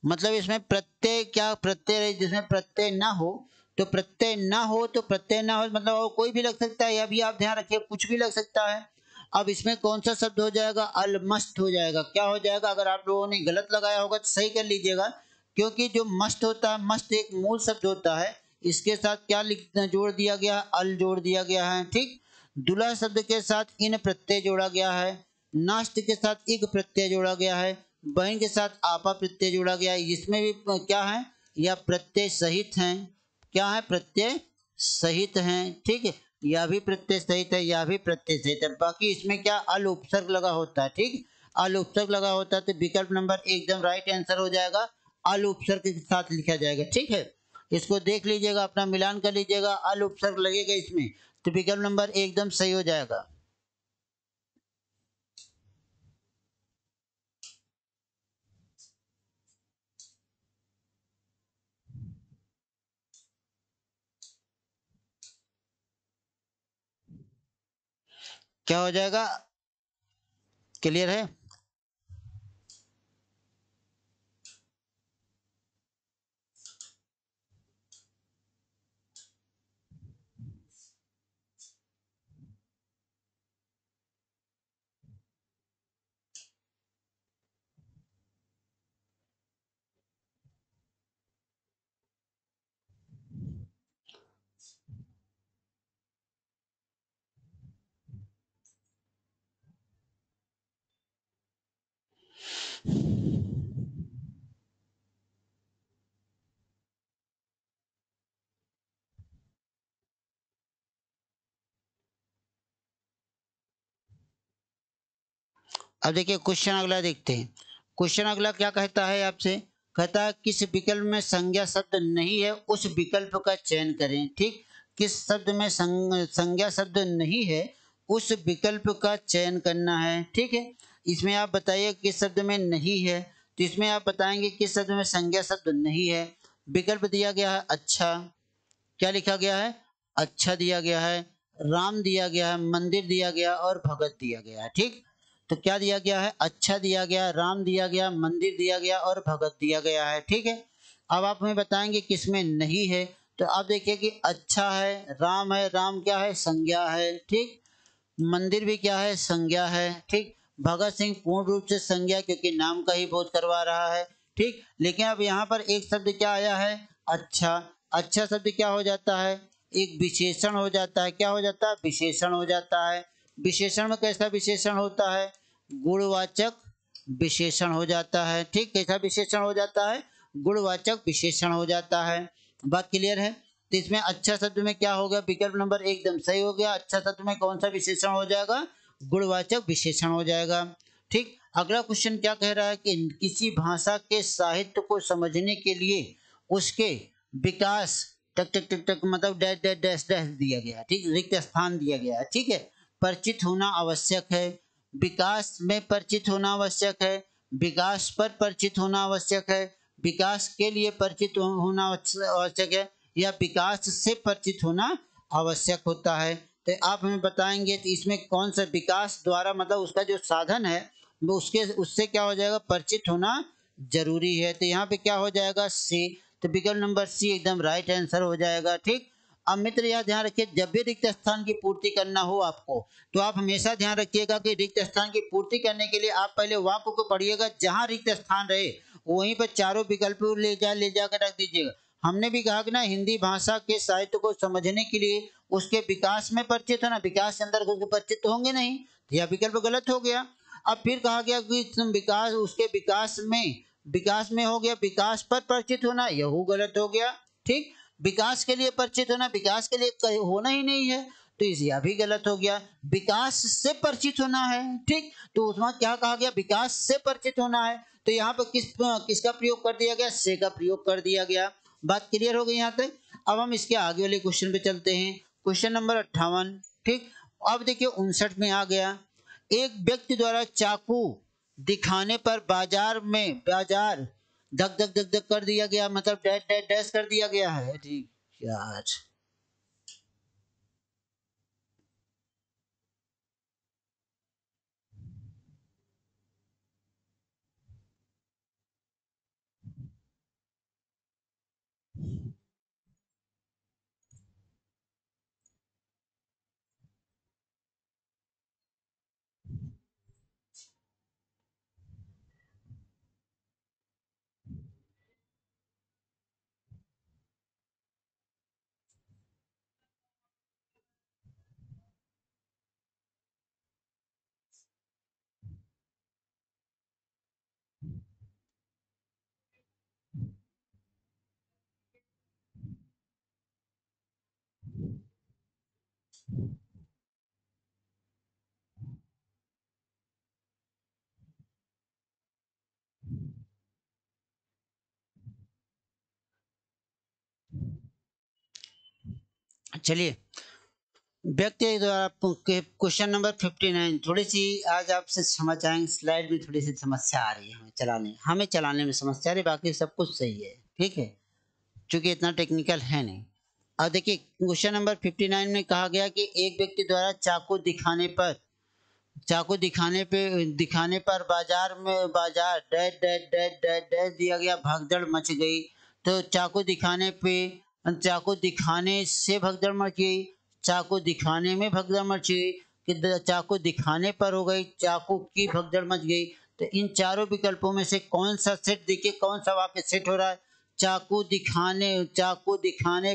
मतलब इसमें प्रत्यय, क्या प्रत्यय है जिसमें प्रत्यय ना हो? तो प्रत्यय ना हो तो प्रत्यय ना हो मतलब और कोई भी लग सकता है। यह भी आप ध्यान रखिए, कुछ भी लग सकता है। अब इसमें कौन सा शब्द हो जाएगा? अलमस्त हो जाएगा। क्या हो जाएगा? अगर आप लोगों ने गलत लगाया होगा तो सही कर लीजिएगा। क्योंकि जो मस्त होता है, मस्त एक मूल शब्द होता है। इसके साथ क्या लिख जोड़ दिया गया? अल जोड़ दिया गया है। ठीक, दुल्हा शब्द के साथ इन प्रत्यय जोड़ा गया है। नास्त के साथ इग प्रत्यय जोड़ा गया है। बहन के साथ आपा प्रत्यय जोड़ा गया है। इसमें भी क्या है? यह प्रत्यय सहित हैं। क्या है? प्रत्यय सहित हैं। ठीक है, यह भी प्रत्यय सहित है, यह भी प्रत्यय सहित है। बाकी इसमें क्या? अल उपसर्ग लगा होता है। ठीक, अल उपसर्ग लगा होता है तो विकल्प नंबर एकदम राइट आंसर हो जाएगा। अल उपसर्ग के साथ लिखा जाएगा। ठीक है, इसको देख लीजिएगा, अपना मिलान कर लीजिएगा। अल उपसर्ग लगेगा इसमें तो विकल्प नंबर एकदम सही हो जाएगा। क्या हो जाएगा? क्लियर है? अब देखिए क्वेश्चन अगला देखते हैं। क्वेश्चन अगला क्या कहता है आपसे? कहता है किस विकल्प में संज्ञा शब्द नहीं है उस विकल्प का चयन करें। ठीक, किस शब्द में संज्ञा शब्द नहीं है उस विकल्प का चयन करना है। ठीक है, इसमें आप बताइए किस शब्द में नहीं है। तो इसमें आप बताएंगे किस शब्द में संज्ञा शब्द नहीं है। विकल्प दिया गया है अच्छा। क्या लिखा गया है? अच्छा दिया गया है। राम दिया गया है, मंदिर दिया गया और भगत दिया गया है। ठीक, तो क्या दिया गया है? अच्छा दिया गया, राम दिया गया, मंदिर दिया गया और भगत दिया गया है। ठीक है, अब आप हमें बताएंगे किसमें नहीं है। तो आप देखिए कि अच्छा है, राम क्या है? संज्ञा है। ठीक, मंदिर भी क्या है? संज्ञा है। ठीक, भगत सिंह पूर्ण रूप से संज्ञा क्योंकि नाम का ही बोध करवा रहा है। ठीक, लेकिन अब यहाँ पर एक शब्द क्या आया है? अच्छा। अच्छा शब्द क्या हो जाता है? एक विशेषण हो जाता है। क्या हो जाता है? विशेषण हो जाता है। विशेषण में कैसा विशेषण होता है? गुणवाचक विशेषण हो जाता है। ठीक, कैसा विशेषण हो जाता है? गुणवाचक विशेषण हो जाता है। बात क्लियर है? तो इसमें अच्छा शब्द में क्या हो गया? विकल्प नंबर एकदम सही हो गया। अच्छा शब्द में कौन सा विशेषण हो जाएगा? गुणवाचक विशेषण हो जाएगा। ठीक, अगला क्वेश्चन क्या कह रहा है कि किसी भाषा के साहित्य को समझने के लिए उसके विकास टक टक टक टक मतलब डैश डैश डैश डैश दिया गया, ठीक, रिक्त स्थान दिया गया है, ठीक है। परिचित होना आवश्यक है, विकास में परिचित होना आवश्यक है, विकास पर परिचित होना आवश्यक है, विकास के लिए परिचित होना आवश्यक है, या विकास से परिचित होना आवश्यक होता है। तो आप हमें बताएंगे तो इसमें कौन सा विकास द्वारा मतलब उसका जो साधन है वो उसके उससे क्या हो जाएगा, परिचित होना जरूरी है। तो यहाँ पे क्या हो जाएगा, सी। तो विकल्प नंबर सी एकदम राइट आंसर हो जाएगा, ठीक। अब मित्र यह ध्यान रखिए, जब भी रिक्त स्थान की पूर्ति करना हो आपको, तो आप हमेशा ध्यान रखिएगा कि रिक्त स्थान की पूर्ति करने के लिए आप पहले वाक्य को पढ़िएगा, जहां रिक्त स्थान रहे वहीं पर चारों विकल्प ले जाकर रख दीजिएगा। हमने भी कहा कि ना हिंदी भाषा के साहित्य को समझने के लिए उसके विकास में परिचित होना, विकास के अंदर उसके परिचित तो होंगे नहीं, यह विकल्प गलत हो गया। अब फिर कहा गया कि विकास उसके विकास में हो गया, विकास पर परिचित होना, यह गलत हो गया, ठीक। विकास के लिए परिचित होना, विकास के लिए होना ही नहीं है, तो यह भी गलत हो गया। विकास से परिचित होना है, ठीक, तो उसमें क्या कहा गया, विकास से परिचित होना है, तो यहाँ पर किसका प्रयोग कर दिया गया, से का प्रयोग कर दिया गया। बात क्लियर हो गई यहाँ तक। अब हम इसके आगे वाले क्वेश्चन पे चलते हैं, क्वेश्चन नंबर 58, ठीक। अब देखिए 59 में आ गया, एक व्यक्ति द्वारा चाकू दिखाने पर बाजार धक धक धक धक कर दिया गया, मतलब डैश डैश डैश कर दिया गया है, ठीक यार। चलिए, व्यक्ति द्वारा क्वेश्चन नंबर 59, थोड़ी सी आज आपसे समझ आएंगे, स्लाइड में थोड़ी सी समस्या आ रही है, हमें चलाने में समस्या आ रही है, बाकी सब कुछ सही है, ठीक है, क्योंकि इतना टेक्निकल है नहीं। अब देखिए क्वेश्चन नंबर 59 में कहा गया कि एक व्यक्ति द्वारा दिखाने पर बाजार dash dash dash dash dash दिया गया, भगदड़ मच गई। तो चाकू दिखाने से भगदड़ मच गई, चाकू दिखाने में भगदड़ मच गई, कि चाकू दिखाने पर हो गई, चाकू की भगदड़ मच गई। तो इन चारों विकल्पों में से कौन सा सेट, देखिए कौन सा वाक्य सेट हो रहा है, चाकू दिखाने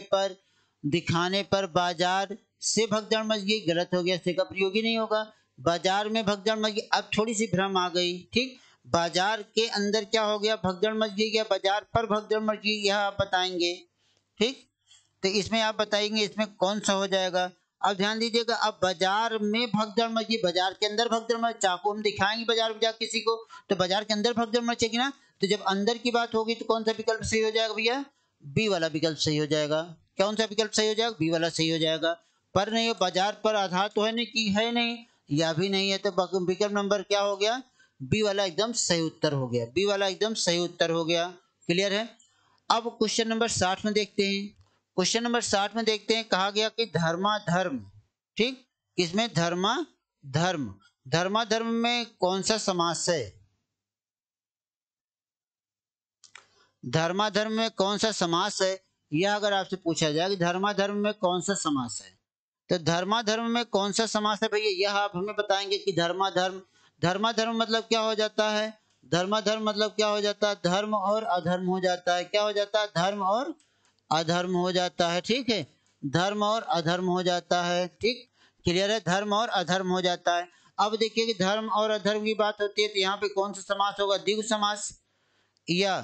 पर बाजार से भगदड़ मच गई, गलत हो गया, से का प्रयोग ही नहीं होगा। बाजार में भगदड़ मच गई, अब थोड़ी सी भ्रम आ गई, ठीक। बाजार के अंदर क्या हो गया, भगदड़ मच गई, या बाजार पर भगदड़ मच गई, यह आप बताएंगे, ठीक। तो इसमें आप बताएंगे इसमें कौन सा हो जाएगा। अब ध्यान दीजिएगा, अब बाजार में भगदड़ मची, बाजार के अंदर भगदड़ मच, चाकू हम दिखाएंगे बाजार में जाकर किसी को, तो बाजार के अंदर भगदड़ मचेगी ना, तो जब अंदर की बात होगी तो कौन सा विकल्प सही हो जाएगा भैया, बी वाला विकल्प सही हो जाएगा। कौन सा विकल्प सही हो जाएगा, बी वाला सही हो जाएगा। पर नहीं, बाजार पर आधार तो है नहीं, कि है नहीं, या भी नहीं है, तो विकल्प नंबर क्या हो गया, बी वाला एकदम सही उत्तर हो गया, बी वाला एकदम सही उत्तर हो गया। क्लियर है। अब क्वेश्चन नंबर 60 में देखते हैं, क्वेश्चन नंबर 60 में देखते हैं, कहा गया कि धर्माधर्म, ठीक, इसमें धर्म धर्माधर्म में कौन सा समास है, धर्माधर्म में कौन सा समास है, यह अगर आपसे पूछा जाए कि धर्माधर्म में कौन सा समास है, तो धर्माधर्म में कौन सा समास है भैया, यह आप हमें बताएंगे कि धर्माधर्म मतलब क्या हो जाता है, धर्माधर्म मतलब क्या हो जाता है, धर्म और अधर्म हो जाता है, क्या हो जाता है, धर्म और अधर्म हो जाता है, ठीक है, धर्म और अधर्म हो जाता है, ठीक। क्लियर है, धर्म और अधर्म हो जाता है। अब देखिए कि धर्म और अधर्म की बात होती है, तो यहाँ पे कौन सा समास होगा, द्विगु समास, या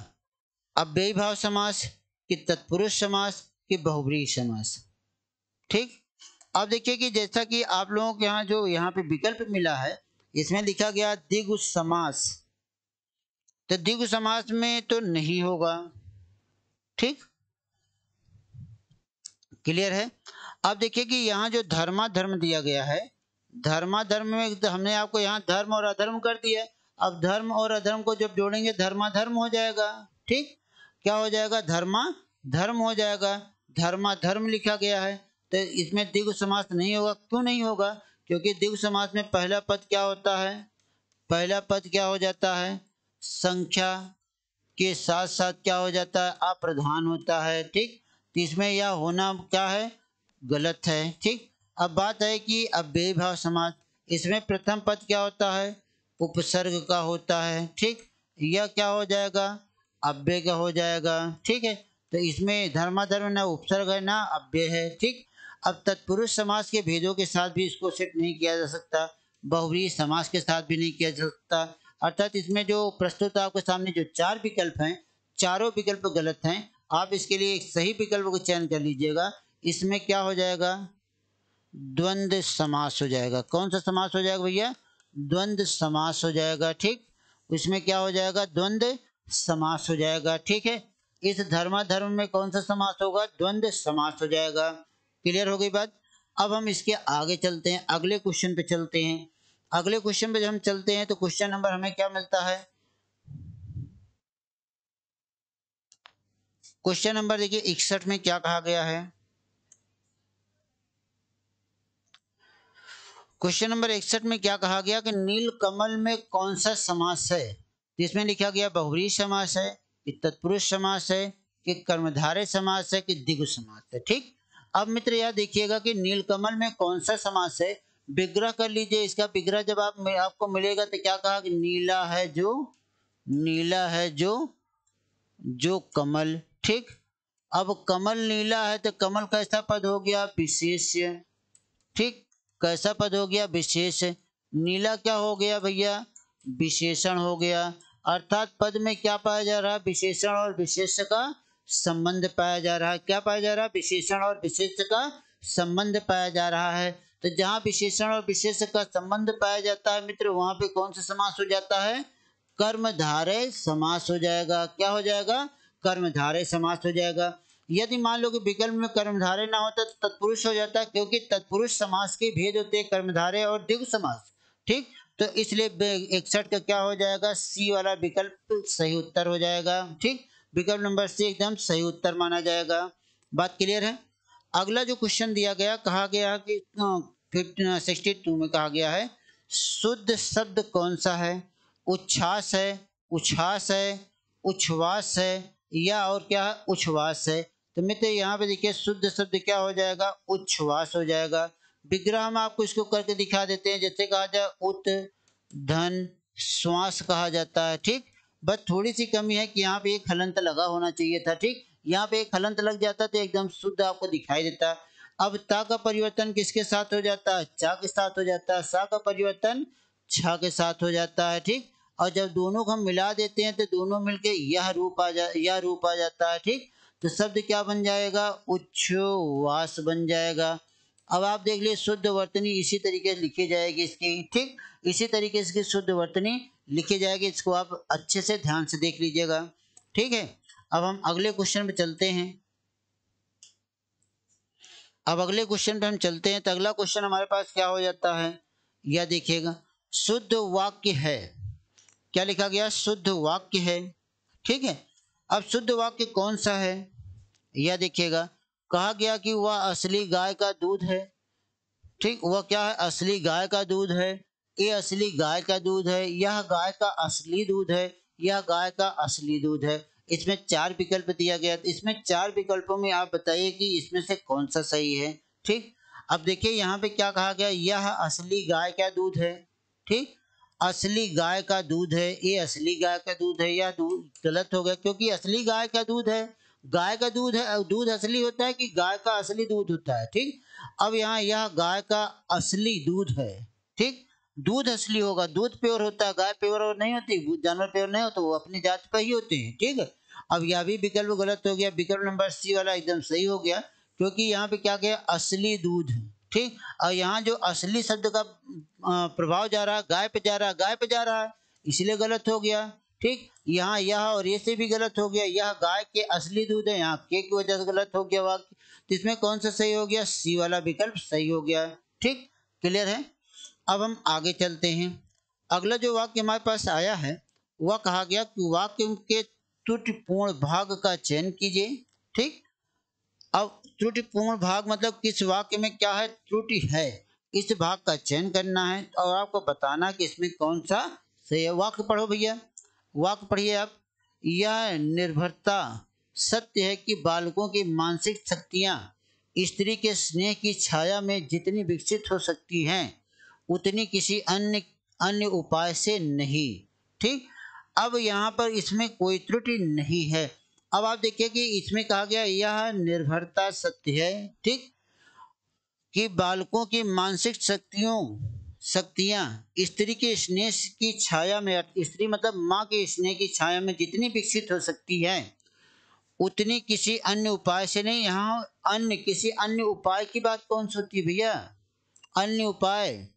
अव्ययी भाव समास, कि तत्पुरुष समास, कि बहुब्रीहि समास, ठीक। अब देखिए कि जैसा कि आप लोगों के यहाँ जो यहाँ पे विकल्प मिला है, इसमें लिखा गया द्विगु समास, तो द्विगु समास में तो नहीं होगा, ठीक। क्लियर है। अब देखिए कि यहाँ जो धर्माधर्म दिया गया है, धर्माधर्म में हमने आपको यहाँ धर्म और अधर्म कर दिया है। अब धर्म और अधर्म को जब जोड़ेंगे धर्माधर्म हो जाएगा। ठीक, क्या हो जाएगा, धर्मा धर्म हो जाएगा। धर्माधर्म लिखा गया है तो इसमें द्विगु समास नहीं होगा। क्यों नहीं होगा, क्योंकि द्विगु समास में पहला पद क्या होता है, पहला पद क्या हो जाता है, संख्या के साथ साथ क्या हो जाता है, अप्रधान होता है। ठीक, तो इसमें यह होना क्या है, गलत है। ठीक, अब बात है कि अव्ययी भाव समास, इसमें प्रथम पद क्या होता है, उपसर्ग का होता है। ठीक, यह क्या हो जाएगा, अव्यय का हो जाएगा। ठीक है, तो इसमें धर्माधर्म ना उपसर्ग है ना अव्यय है। ठीक, अब तत्पुरुष समास के भेदों के साथ भी इसको सेट नहीं किया जा सकता, बहुव्रीहि समास के साथ भी नहीं किया जा सकता। अर्थात इसमें जो प्रस्तुत आपके सामने जो चार विकल्प हैं, चारों विकल्प गलत हैं। आप इसके लिए एक सही विकल्प को चयन कर लीजिएगा। इसमें क्या हो जाएगा, द्वंद्व समास हो जाएगा। कौन सा समास हो जाएगा भैया, द्वंद्व समास हो जाएगा। ठीक, इसमें क्या हो जाएगा, द्वंद्व समास हो जाएगा। ठीक है, इस धर्माधर्म में कौन सा समास होगा, द्वंद्व समास हो जाएगा। क्लियर हो गई बात। अब हम इसके आगे चलते हैं, अगले क्वेश्चन पे चलते हैं। अगले क्वेश्चन पे जब हम चलते हैं तो क्वेश्चन नंबर हमें क्या मिलता है, क्वेश्चन नंबर देखिए 61 में क्या कहा गया है। क्वेश्चन नंबर 61 में क्या कहा गया कि नील कमल में कौन सा समास है। जिसमें लिखा गया बहुव्रीहि समास है, कि तत्पुरुष समास है, कि कर्मधारय समास है, कि द्विगु समास है। ठीक, अब मित्र यह देखिएगा कि नीलकमल में कौन सा समास है, विग्रह कर लीजिए। इसका विग्रह जब आपको मिलेगा तो क्या कहा कि नीला है जो, नीला है जो कमल। ठीक, अब कमल नीला है तो कमल कैसा पद हो गया, विशेष्य। ठीक, कैसा पद हो गया, विशेष। नीला क्या हो गया भैया, विशेषण हो गया। अर्थात पद में क्या पाया जा रहा है, विशेषण और विशेष का संबंध पाया जा रहा है। क्या पाया जा रहा है, विशेषण और विशेष का संबंध पाया जा रहा है। तो जहाँ विशेषण और विशेष का संबंध पाया जाता है मित्र, वहां पे कौन सा समास हो जाता है, कर्मधारय समास हो जाएगा। क्या हो जाएगा, कर्मधारय समास हो जाएगा। यदि मान लो कि विकल्प में कर्मधारय ना होता तो तत्पुरुष हो जाता, क्योंकि तत्पुरुष समास के भेद होते हैं कर्मधारय और द्विगु समास। ठीक, तो इसलिए 61 का क्या हो जाएगा, सी वाला विकल्प सही उत्तर हो जाएगा। ठीक, विकल्प नंबर सी एकदम सही उत्तर माना जाएगा। बात क्लियर है। अगला जो क्वेश्चन दिया गया, कहा गया कि 62 में कहा गया है शुद्ध शब्द कौन सा है, उच्छ्वास है, उच्छ्वास है, उच्छ्वास है, या और क्या है, उच्छ्वास है। तो मित्र यहाँ पे देखिए शुद्ध शब्द क्या हो जाएगा, उच्छ्वास हो जाएगा। विग्रह हम आपको इसको करके दिखा देते हैं, जैसे कहा जाए उत धन श्वास कहा जाता है। ठीक, बस थोड़ी सी कमी है कि यहाँ पे एक हलंत लगा होना चाहिए था। ठीक, यहाँ पे एक हलंत लग जाता तो एकदम शुद्ध आपको दिखाई देता। अब ता का परिवर्तन किसके साथ हो जाता है, चा के साथ हो जाता है। सा का परिवर्तन छा के साथ हो जाता है। ठीक, और जब दोनों को हम मिला देते हैं तो दोनों मिलके यह रूप आ जाता है। ठीक, तो शब्द क्या बन जाएगा, उच्छ्वास बन जाएगा। अब आप देख लीजिए शुद्ध वर्तनी इसी तरीके से लिखी जाएगी इसकी। ठीक, इसी तरीके से इसकी शुद्ध वर्तनी लिखी जाएगी, इसको आप अच्छे से ध्यान से देख लीजिएगा। ठीक है, अब हम अगले क्वेश्चन पे चलते हैं। अब अगले क्वेश्चन पे हम चलते हैं तो अगला क्वेश्चन हमारे पास क्या हो जाता है, यह देखिएगा शुद्ध वाक्य है। क्या लिखा गया, शुद्ध वाक्य है। ठीक है, अब शुद्ध वाक्य कौन सा है, यह देखिएगा। कहा गया कि वह असली गाय का दूध है। ठीक, वह क्या है, असली गाय का दूध है। ये असली गाय का दूध है, यह गाय का असली दूध है, यह गाय का असली दूध है। इसमें चार विकल्प दिया गया, इसमें चार विकल्पों में आप बताइए कि इसमें से कौन सा सही है। ठीक, अब देखिए यहाँ पे क्या कहा गया, यह असली गाय का दूध है। ठीक, असली गाय का दूध है, ये असली गाय का दूध है, यह दूध गलत हो गया, क्योंकि असली गाय का दूध है। गाय का दूध है, दूध असली होता है कि गाय का असली दूध होता है। ठीक, अब यहाँ यह गाय का असली दूध है। ठीक, दूध असली होगा, दूध प्योर होता है, गाय प्योर नहीं होती, जानवर प्योर नहीं होता, वो अपनी जात पर ही होते हैं। ठीक है, अब यह भी विकल्प गलत हो गया, विकल्प नंबर सी वाला एकदम सही हो गया, क्योंकि यहाँ पे क्या गया, असली दूध। ठीक, और यहाँ जो असली शब्द का प्रभाव जा रहा है गाय पे जा रहा है, गाय पे जा रहा है, इसलिए गलत हो गया। ठीक, यहाँ यह और ये से भी गलत हो गया, यह गाय के असली दूध है, यहाँ के की वजह से गलत हो गया वाक्य। तो इसमें कौन सा सही हो गया, सी वाला विकल्प सही हो गया। ठीक, क्लियर है। अब हम आगे चलते हैं। अगला जो वाक्य हमारे पास आया है वह कहा गया कि वाक्य के त्रुटिपूर्ण भाग का चयन कीजिए। ठीक, अब त्रुटिपूर्ण भाग मतलब किस वाक्य में क्या है, त्रुटि है, इस भाग का चयन करना है और आपको बताना कि इसमें कौन सा सही है। वाक्य पढ़ो भैया, वाक्य पढ़िए आप। यह निर्भरता सत्य है कि बालकों की मानसिक शक्तियां स्त्री के स्नेह की छाया में जितनी विकसित हो सकती हैं उतनी किसी अन्य अन्य उपाय से नहीं। ठीक, अब यहाँ पर इसमें कोई त्रुटि नहीं है। अब आप देखिए कि इसमें कहा गया यह निर्भरता सत्य है, ठीक, कि बालकों की मानसिक शक्तियां स्त्री के स्नेह की छाया में, स्त्री मतलब माँ के स्नेह की छाया में जितनी विकसित हो सकती है उतनी किसी अन्य उपाय से नहीं। यहाँ अन्य किसी अन्य उपाय की बात कौन सी होती है भैया, अन्य उपाय,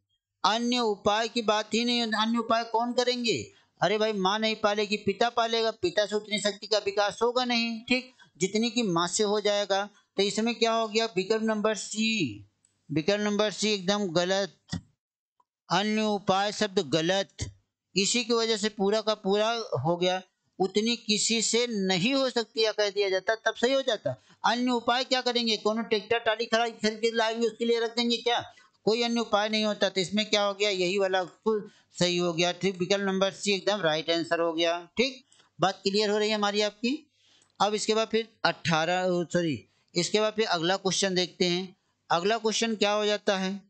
अन्य उपाय की बात ही नहीं। अन्य उपाय कौन करेंगे, अरे भाई माँ नहीं पालेगी पिता पालेगा, पिता से उतनी शक्ति का विकास होगा नहीं। ठीक, जितनी की माँ से हो जाएगा। तो इसमें क्या हो गया, विकल्प नंबर सी, विकल्प नंबर सी एकदम गलत। अन्य उपाय शब्द गलत, इसी की वजह से पूरा का पूरा हो गया। उतनी किसी से नहीं हो सकती या कह दिया जाता तब सही हो जाता। अन्य उपाय क्या करेंगे, कोनो ट्रैक्टर टाली खरीद के लाएंगे उसके लिए रख देंगे क्या, कोई अन्य उपाय नहीं होता। तो इसमें क्या हो गया, यही वाला सही हो गया। ठीक, विकल्प नंबर सी एकदम राइट आंसर हो गया। ठीक, बात क्लियर हो रही है हमारी आपकी। अब इसके बाद फिर 18 सॉरी इसके बाद फिर अगला क्वेश्चन देखते हैं। अगला क्वेश्चन क्या हो जाता है,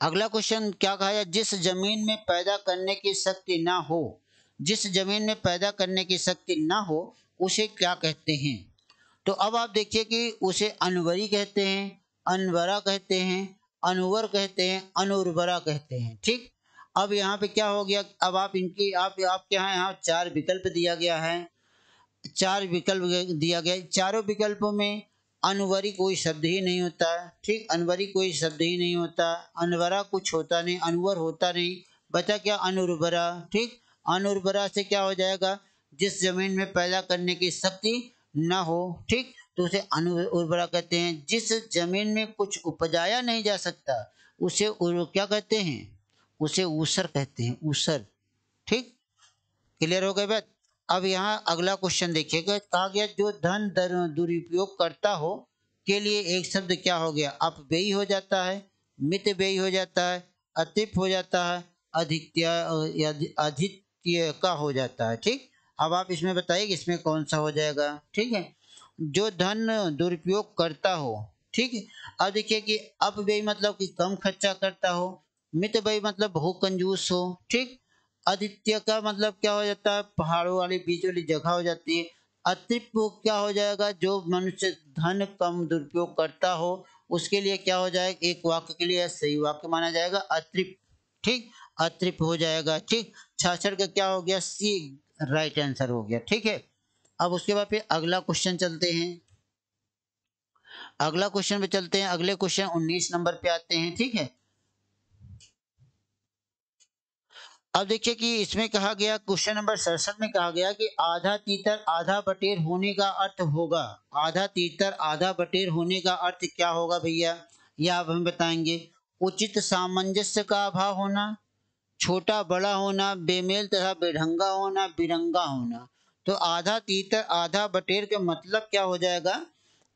अगला क्वेश्चन क्या कहा है, जिस जमीन में पैदा करने की शक्ति ना हो, जिस जमीन में पैदा करने की शक्ति ना हो उसे क्या कहते हैं। तो अब आप देखिए कि उसे अनवरी कहते हैं, अनवरा कहते हैं, अनुवर कहते हैं, अनुर्वरा कहते हैं। ठीक, अब यहाँ पे क्या हो गया, अब आप इनकी आपके यहाँ चार विकल्प दिया गया है, चार विकल्प दिया गया, चारों विकल्पों में अनवरी कोई शब्द ही नहीं होता। ठीक, अनवरी कोई शब्द ही नहीं होता, अनवरा कुछ होता नहीं, अनुवर होता नहीं, बचा क्या अनुर्वरा। ठीक, अनुर्वरा से क्या हो जाएगा, जिस जमीन में पैदा करने की शक्ति न हो। ठीक, तो उसे अनुर्वरा कहते हैं। जिस जमीन में कुछ उपजाया नहीं जा सकता उसे क्या कहते हैं, उसे ऊसर कहते हैं, ऊसर। ठीक, क्लियर हो गई बात। अब यहाँ अगला क्वेश्चन देखिएगा, कहा गया जो धन दुरुपयोग करता हो के लिए एक शब्द क्या हो गया, अपव्ययी हो जाता है, मित व्ययी हो जाता है, अतिप हो जाता है, अधित्य का हो जाता है। ठीक, अब आप इसमें बताइए कि इसमें कौन सा हो जाएगा। ठीक है, जो धन दुरुपयोग करता हो। ठीक है, अब देखिए कि अपव्ययी मतलब कि कम खर्चा करता हो, मित व्ययी मतलब बहुत कंजूस हो। ठीक, आदित्य का मतलब क्या हो जाता है, पहाड़ों वाली बीच वाली जगह हो जाती है। अतृप्त क्या हो जाएगा, जो मनुष्य धन कम दुरुपयोग करता हो उसके लिए क्या हो जाएगा, एक वाक्य के लिए सही वाक्य माना जाएगा अतृप्त। ठीक, अतृप्त हो जाएगा। ठीक, 66 का क्या हो गया, सी राइट आंसर हो गया। ठीक है, अब उसके बाद फिर अगला क्वेश्चन चलते हैं, अगला क्वेश्चन पे चलते हैं। अगले क्वेश्चन 19 नंबर पे आते हैं। ठीक है, अब देखिए कि इसमें कहा गया, क्वेश्चन नंबर 67 में कहा गया कि आधा तीतर आधा बटेर होने का अर्थ होगा। आधा तीतर आधा बटेर होने का अर्थ क्या होगा भैया, यह आप हमें बताएंगे। उचित सामंजस्य का अभाव होना, छोटा बड़ा होना, बेमेल तथा बेढंगा होना, बिरंगा होना। तो आधा तीतर आधा बटेर का मतलब क्या हो जाएगा,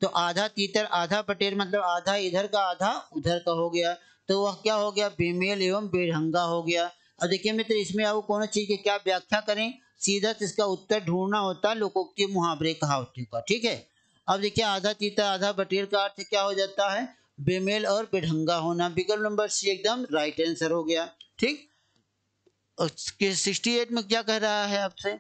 तो आधा तीतर आधा बटेर मतलब आधा इधर का आधा उधर का हो गया, तो वह क्या हो गया, बेमेल एवं बेढंगा हो गया। अब देखिए मित्र, इसमें अब कौन चीज की क्या व्याख्या करें, सीधा तो इसका उत्तर ढूंढना होता है लोकोक्ति मुहावरे कहावतों का। ठीक है, अब देखिए आधा तीतर आधा बटेर का अर्थ क्या हो जाता है, बेमेल और बेढंगा होना। विकल्प नंबर सी एकदम राइट आंसर हो गया। ठीक, 68 में क्या कह रहा है आपसे,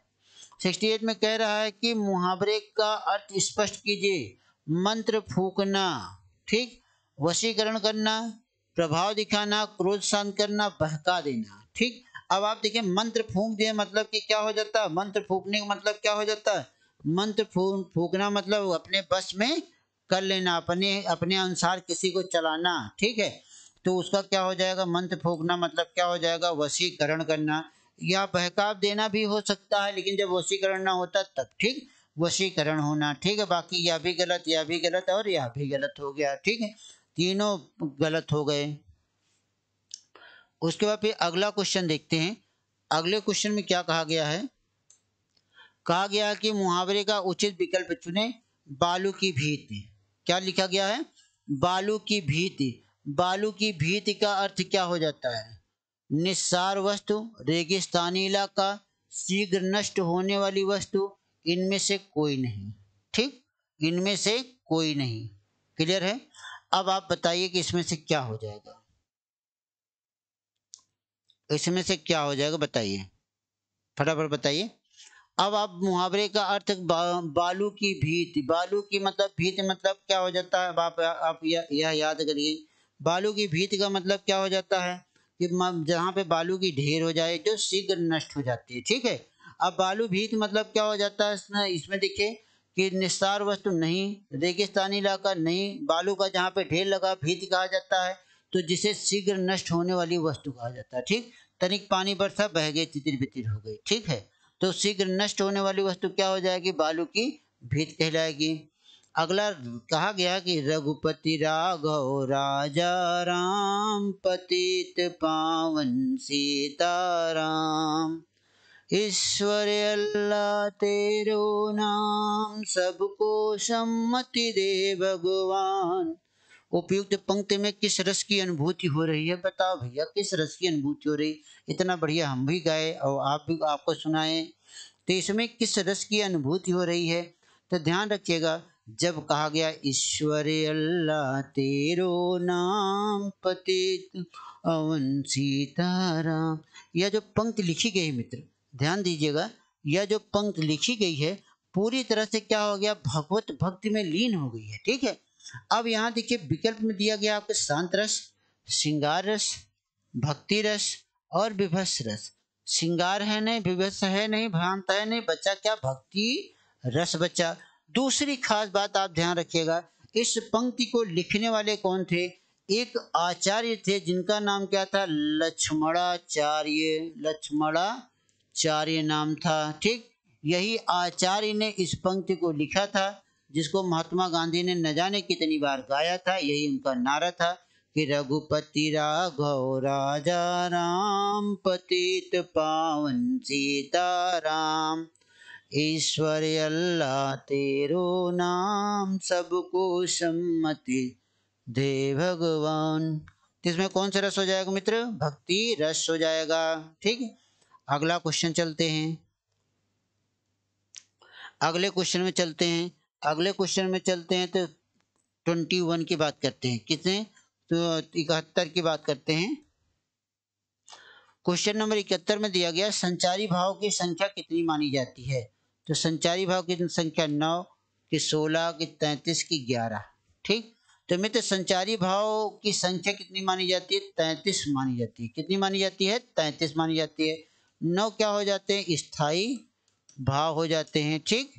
68 में कह रहा है कि मुहावरे का अर्थ स्पष्ट कीजिए। मंत्र फूकना, ठीक, वशीकरण करना, प्रभाव दिखाना, क्रोध शांत करना, बहका देना। ठीक, अब आप देखिए मंत्र फूंक दिए मतलब कि क्या हो जाता है, मंत्र फूकने का मतलब क्या हो जाता है, मंत्र फूकना मतलब अपने बस में कर लेना, अपने अपने अनुसार किसी को चलाना। ठीक है, तो उसका क्या हो जाएगा, मंत्र फूकना मतलब क्या हो जाएगा, वशीकरण करना, या बहकाव देना भी हो सकता है, लेकिन जब वशीकरण ना होता तब। ठीक, वशीकरण होना, ठीक है। बाकी यह भी गलत और यह भी गलत हो गया, ठीक है, तीनों गलत हो गए। उसके बाद फिर अगला क्वेश्चन देखते हैं। अगले क्वेश्चन में क्या कहा गया है? कहा गया कि मुहावरे का उचित विकल्प चुने। बालू की भीति, क्या लिखा गया है? बालू की भीति। बालू की भीति का अर्थ क्या हो जाता है? निस्सार वस्तु, रेगिस्तानी इलाका, शीघ्र नष्ट होने वाली वस्तु, इनमें से कोई नहीं, ठीक, इनमें से कोई नहीं। क्लियर है? अब आप बताइए कि इसमें से क्या हो जाएगा, इसमें से क्या हो जाएगा, बताइए, फटाफट बताइए। अब आप मुहावरे का अर्थ बालू की भीति, बालू की मतलब भीति मतलब क्या हो जाता है? अब आप यह याद करिए, बालू की भीति का मतलब क्या हो जाता है कि जहाँ पे बालू की ढेर हो जाए जो शीघ्र नष्ट हो जाती है, ठीक है। अब बालू भीति मतलब क्या हो जाता है? इसमें देखिए कि निस्सार वस्तु नहीं, रेगिस्तानी इलाका नहीं, बालू का जहाँ पे ढेर लगा भीति कहा जाता है, तो जिसे शीघ्र नष्ट होने वाली वस्तु कहा जाता है, ठीक। तनिक पानी बरसा बह गई तितिर बितिर हो गई, ठीक है। तो शीघ्र नष्ट होने वाली वस्तु क्या हो जाएगी? बालू की भीत कहलाएगी। अगला कहा गया कि रघुपति राघव राजा राम, पतित पावन सीताराम, ईश्वर अल्लाह तेरो नाम, सबको सम्मति दे भगवान। उपयुक्त पंक्ति में किस रस की अनुभूति हो रही है? बताओ भैया, किस रस की अनुभूति हो रही? इतना बढ़िया हम भी गाए और आप भी आपको सुनाए, तो इसमें किस रस की अनुभूति हो रही है? तो ध्यान रखिएगा, जब कहा गया ईश्वर अल्लाह तेरो नाम, पतित अवन सीताराम, यह जो पंक्ति लिखी गई मित्र, ध्यान दीजिएगा, यह जो पंक्ति लिखी गई है पूरी तरह से क्या हो गया? भगवत भक्ति में लीन हो गई है, ठीक है। अब यहाँ देखिए विकल्प में दिया गया आपको शांत रस, श्रृंगार रस, भक्ति रस और विभस रस। श्रृंगार है नहीं, विभस है नहीं, भ्रांत है नहीं, बच्चा क्या? भक्ति रस बच्चा। दूसरी खास बात आप ध्यान रखिएगा, इस पंक्ति को लिखने वाले कौन थे? एक आचार्य थे जिनका नाम क्या था? लक्ष्मणाचार्य, लक्ष्मणाचार्य नाम था, ठीक। यही आचार्य ने इस पंक्ति को लिखा था, जिसको महात्मा गांधी ने न जाने कितनी बार गाया था। यही उनका नारा था कि रघुपति राघव राजा राम, पतित पावन सीताराम, ईश्वर अल्लाह तेरो नाम, सबको सम्मति दे भगवान। तो इसमें कौन सा रस हो जाएगा मित्र? भक्ति रस हो जाएगा, ठीक है। अगला क्वेश्चन चलते हैं, अगले क्वेश्चन में चलते हैं। अगले क्वेश्चन में चलते हैं तो 21 की बात करते हैं, कितने? तो 71 की बात करते हैं। क्वेश्चन नंबर 71 में दिया गया संचारी भाव की संख्या कितनी मानी जाती है? तो संचारी भाव की संख्या 9 की 16 की 33 की 11, ठीक। तो मित्र संचारी भाव की संख्या कितनी मानी जाती है? 33 मानी जाती है। कितनी मानी जाती है? 33 मानी जाती है। 9 क्या हो जाते हैं? स्थाई भाव हो जाते हैं, ठीक,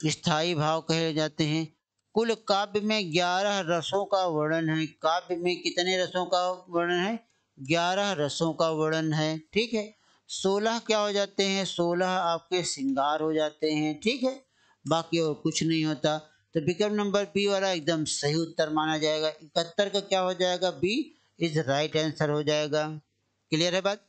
स्थाई भाव कहे जाते हैं। कुल काव्य में 11 रसों का वर्णन है। काव्य में कितने रसों का वर्णन है? 11 रसों का वर्णन है, ठीक है। 16 क्या हो जाते हैं? 16 आपके श्रृंगार हो जाते हैं, ठीक है, बाकी और कुछ नहीं होता। तो विकल्प नंबर बी वाला एकदम सही उत्तर माना जाएगा। 71 का क्या हो जाएगा? बी इज राइट आंसर हो जाएगा। क्लियर है बात?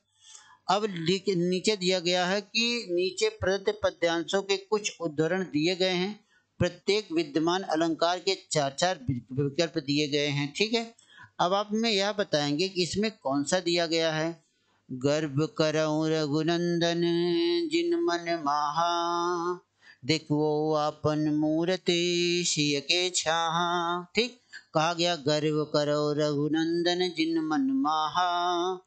अब नीचे दिया गया है कि नीचे प्रदत्त पद्यांशों के कुछ उदाहरण दिए गए हैं। प्रत्येक विद्यमान अलंकार के 4-4 विकल्प दिए गए हैं, ठीक है। अब आप में यह बताएंगे कि इसमें कौन सा दिया गया है? गर्भ करऊं रघुनंदन, जिन मन माहा, देखो आपन मूरति सिय के छाहा, ठीक। कहा गया गर्व करो रघुनंदन, जिन मन माहा,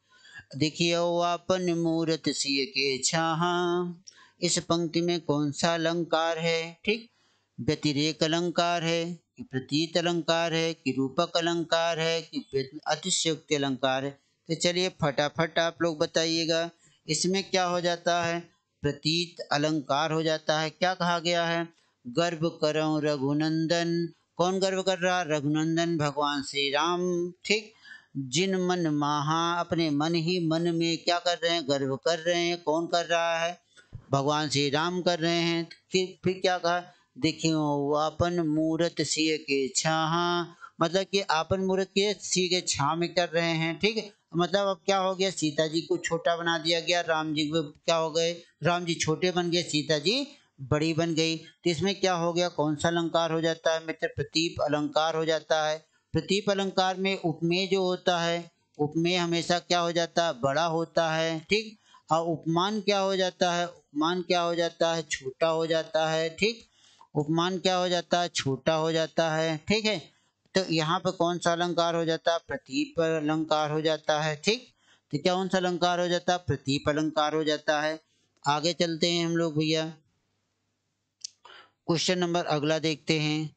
देखिए आपन मूरत सिय के छाहा। इस पंक्ति में कौन सा अलंकार है? ठीक, व्यतिरेक अलंकार है कि प्रतीत अलंकार है कि रूपक अलंकार है कि अतिशयोक्ति अलंकार है? तो चलिए फटाफट आप लोग बताइएगा, इसमें क्या हो जाता है? प्रतीत अलंकार हो जाता है। क्या कहा गया है? गर्व करो रघुनंदन, कौन गर्व कर रहा? रघुनंदन भगवान श्री राम, ठीक। जिन मन माहा, अपने मन ही मन में क्या कर रहे हैं? गर्व कर रहे हैं। कौन कर रहा है? भगवान श्री राम कर रहे हैं। फिर क्या कहा, देखियो आपन मूरत सिय के छाहा, मतलब कि आपन मूरत के सिय के छाह में कर रहे हैं। ठीक है, मतलब अब क्या हो गया, सीता जी को छोटा बना दिया गया, राम जी को क्या हो गए, राम जी छोटे बन गए, सीता जी बड़ी बन गई। तो इसमें क्या हो गया, कौन सा अलंकार हो जाता है मित्र, प्रतीप अलंकार हो जाता है। प्रतीप अलंकार में उपमेय जो होता है, उपमेय हमेशा क्या हो जाता है, बड़ा होता है। ठीक, और उपमान क्या हो जाता है, उपमान क्या हो जाता है, छोटा हो जाता है। ठीक, उपमान क्या हो जाता है, छोटा हो जाता है। ठीक है, तो यहाँ पे कौन सा अलंकार हो जाता है, प्रतीप अलंकार हो जाता है। ठीक, तो क्या कौन सा अलंकार हो जाता है, प्रतीप अलंकार हो जाता है। आगे चलते हैं हम लोग भैया, क्वेश्चन नंबर अगला देखते हैं।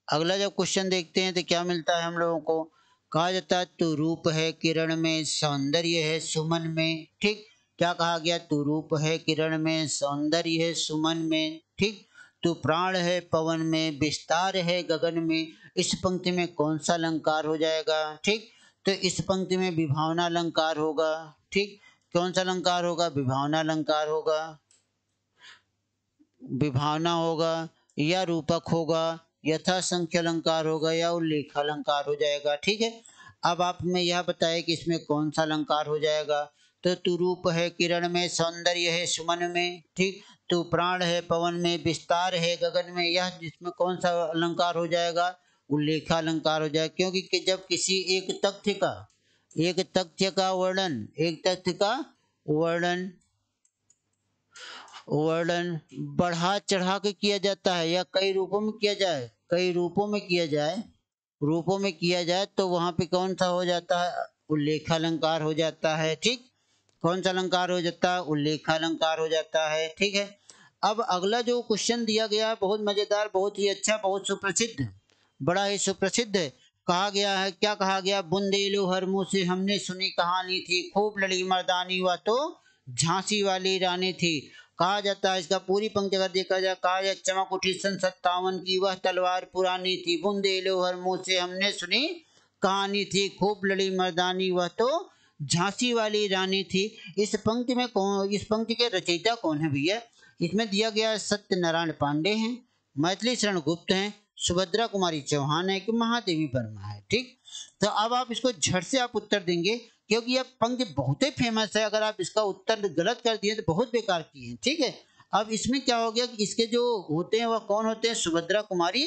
अगला जब क्वेश्चन देखते हैं तो क्या मिलता है हम लोगों को, कहा जाता है तू रूप है किरण में, सौंदर्य है सुमन में। ठीक, क्या कहा गया, तू रूप है किरण में, सौंदर्य है सुमन में। ठीक, तू प्राण है पवन में, विस्तार है गगन में। इस पंक्ति में कौन सा अलंकार हो जाएगा। ठीक, तो इस पंक्ति में विभावना अलंकार होगा। ठीक, कौन सा अलंकार होगा, विभावना अलंकार होगा, विभावना होगा, या रूपक होगा, यथा संख्य अलंकार होगा, या उल्लेख अलंकार हो जाएगा। ठीक है, अब आप हमें यह बताएं कि इसमें कौन सा अलंकार हो जाएगा। तो तू रूप है किरण में, सौंदर्य है सुमन में। ठीक, तू प्राण है पवन में, विस्तार है गगन में, यह जिसमें कौन सा अलंकार हो जाएगा, उल्लेख अलंकार हो जाएगा। क्योंकि जब किसी एक तथ्य का वर्णन वर्णन बढ़ा चढ़ा के किया जाता है, या कई रूपों में किया जाए, रूपों में किया जाए, तो वहां पे कौन सा हो जाता है, उल्लेख अलंकार हो जाता है। ठीक, कौन सा अलंकार हो जाता है, उल्लेख अलंकार हो जाता है। ठीक है, अब अगला जो क्वेश्चन दिया गया है बहुत मजेदार, बहुत ही अच्छा, बहुत सुप्रसिद्ध, बड़ा ही सुप्रसिद्ध है। कहा गया है, क्या कहा गया, बुंदेलो हर मुँह से हमने सुनी कहानी थी, खूब लड़ी मर्दानी हुआ तो झांसी वाली रानी थी। कहा जाता है, इसका पूरी पंक्ति अगर देखा जाए, कहा जाए चमक उठी सन 57 की, वह तलवार पुरानी थी, बुंदेलो हर मुँह से हमने सुनी कहानी थी, खूब लड़ी मर्दानी वह तो झांसी वाली रानी थी। इस पंक्ति में कौन, इस पंक्ति के रचयिता कौन है भैया। इसमें दिया गया सत्यनारायण पांडे हैं, मैथिली शरण गुप्त हैं, सुभद्रा कुमारी चौहान है, कि महादेवी वर्मा है। ठीक, तो अब आप इसको झट से आप उत्तर देंगे, क्योंकि यह पंक्ति बहुत ही फेमस है। अगर आप इसका उत्तर गलत कर दिए तो बहुत बेकार किए हैं। ठीक है, अब इसमें क्या हो गया कि इसके जो होते हैं वह कौन होते हैं, सुभद्रा कुमारी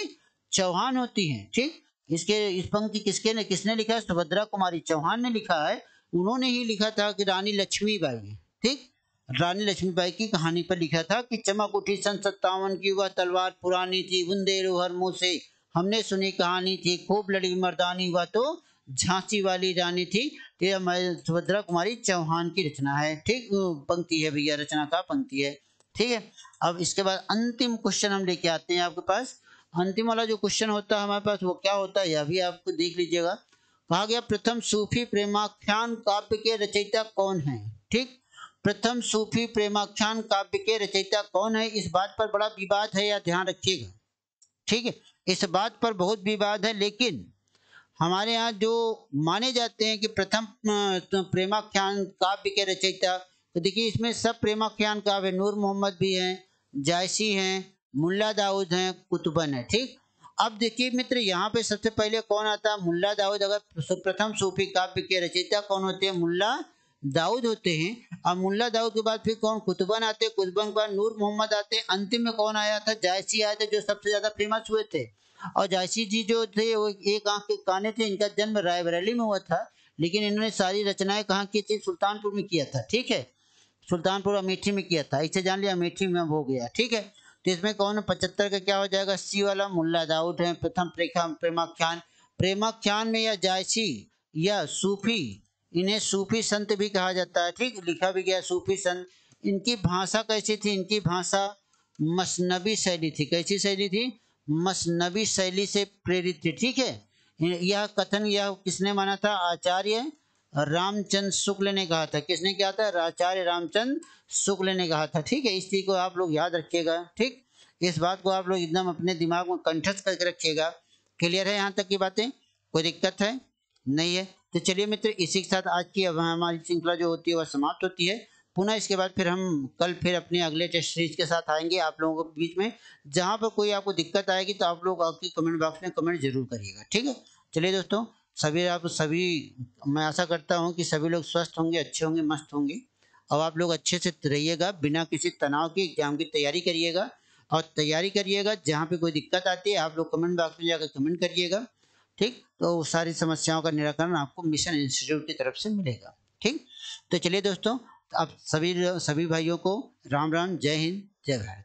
चौहान होती हैं। ठीक, इसके इस पंक्ति किसने लिखा है, सुभद्रा कुमारी चौहान ने लिखा है। उन्होंने ही लिखा था कि रानी लक्ष्मीबाई ने। ठीक, रानी लक्ष्मीबाई की कहानी पर लिखा था कि चमक उठी सन 57 की, वह तलवार पुरानी थी, बुंदेलो हर मुँह से हमने सुनी कहानी थी, खूब लड़ी मर्दानी हुआ तो झांसी वाली रानी थी। ये सुभद्रा कुमारी चौहान की रचना है। ठीक, पंक्ति है भैया, रचना का पंक्ति है। ठीक है, अब इसके बाद अंतिम क्वेश्चन हम लेके आते हैं आपके पास। अंतिम वाला जो क्वेश्चन होता है हमारे पास वो क्या होता है, यह भी आपको देख लीजिएगा। कहा गया प्रथम सूफी प्रेमाख्यान काव्य के रचयिता कौन है। ठीक, प्रथम सूफी प्रेमाख्यान काव्य के रचयिता कौन है, इस बात पर बड़ा विवाद है, या ध्यान रखिएगा। ठीक है, इस बात पर बहुत विवाद है, लेकिन हमारे यहाँ जो माने जाते हैं कि प्रथम प्रेमाख्यान काव्य के रचयिता, तो देखिए इसमें सब प्रेमाख्यान काव्य, नूर मोहम्मद भी हैं, जायसी हैं, मुल्ला दाऊद हैं, कुतुबन है। ठीक, अब देखिए मित्र, यहाँ पे सबसे पहले कौन आता है, मुल्ला दाऊद। अगर प्रथम सूफी काव्य के रचयिता कौन होते हैं, मुल्ला दाऊद होते हैं। अब मुल्ला दाऊद के बाद फिर कौन, कुतुबन आते, कुतुबन के बाद नूर मोहम्मद आते, अंतिम में कौन आया था, जायसी आए थे, जो सबसे ज्यादा फेमस हुए थे। और जायसी जी जो थे वो एक आंख के काने थे, इनका जन्म रायबरेली में हुआ था, लेकिन इन्होंने सारी रचनाएं कहाँ की थी, सुल्तानपुर में किया था। ठीक है, सुल्तानपुर अमेठी में किया था, इसे जान लिया अमेठी में हो गया। ठीक है, तो इसमें कौन 75 का क्या हो जाएगा, सी वाला मुल्ला दाऊद है प्रथम प्रेमाख्यान। प्रेमाख्यान में या जायसी या सूफी, इन्हें सूफी संत भी कहा जाता है। ठीक, लिखा भी गया सूफी संत। इनकी भाषा कैसी थी, इनकी भाषा मसनबी शैली थी। कैसी शैली थी, मसनबी शैली से प्रेरित थी। ठीक है, यह कथन यह किसने माना था, आचार्य रामचंद्र शुक्ल ने कहा था। किसने कहा था, आचार्य रामचंद्र शुक्ल ने कहा था। ठीक है, इस चीज को आप लोग याद रखिएगा। ठीक, इस बात को आप लोग एकदम अपने दिमाग में कंठस्थ करके रखिएगा। क्लियर है यहाँ तक की बातें, कोई दिक्कत है नहीं है। तो चलिए मित्र, इसी के साथ आज की अब हमारी श्रृंखला जो होती है वह समाप्त होती है। पुनः इसके बाद फिर हम कल फिर अपने अगले टेस्ट सीरीज के साथ आएंगे आप लोगों के बीच में। जहाँ पर कोई आपको दिक्कत आएगी तो आप लोग आपके कमेंट बॉक्स में कमेंट जरूर करिएगा, ठीक है। चलिए दोस्तों, सभी मैं आशा करता हूँ कि सभी लोग स्वस्थ होंगे, अच्छे होंगे, मस्त होंगे। और आप लोग अच्छे से रहिएगा, बिना किसी तनाव के एग्जाम की तैयारी करिएगा। और तैयारी करिएगा, जहाँ पे कोई दिक्कत आती है आप लोग कमेंट बॉक्स में जाकर कमेंट करिएगा, ठीक। तो सारी समस्याओं का निराकरण आपको मिशन इंस्टीट्यूट की तरफ से मिलेगा, ठीक। तो चलिए दोस्तों, आप सभी भाइयों को राम राम, जय हिंद, जय भारत।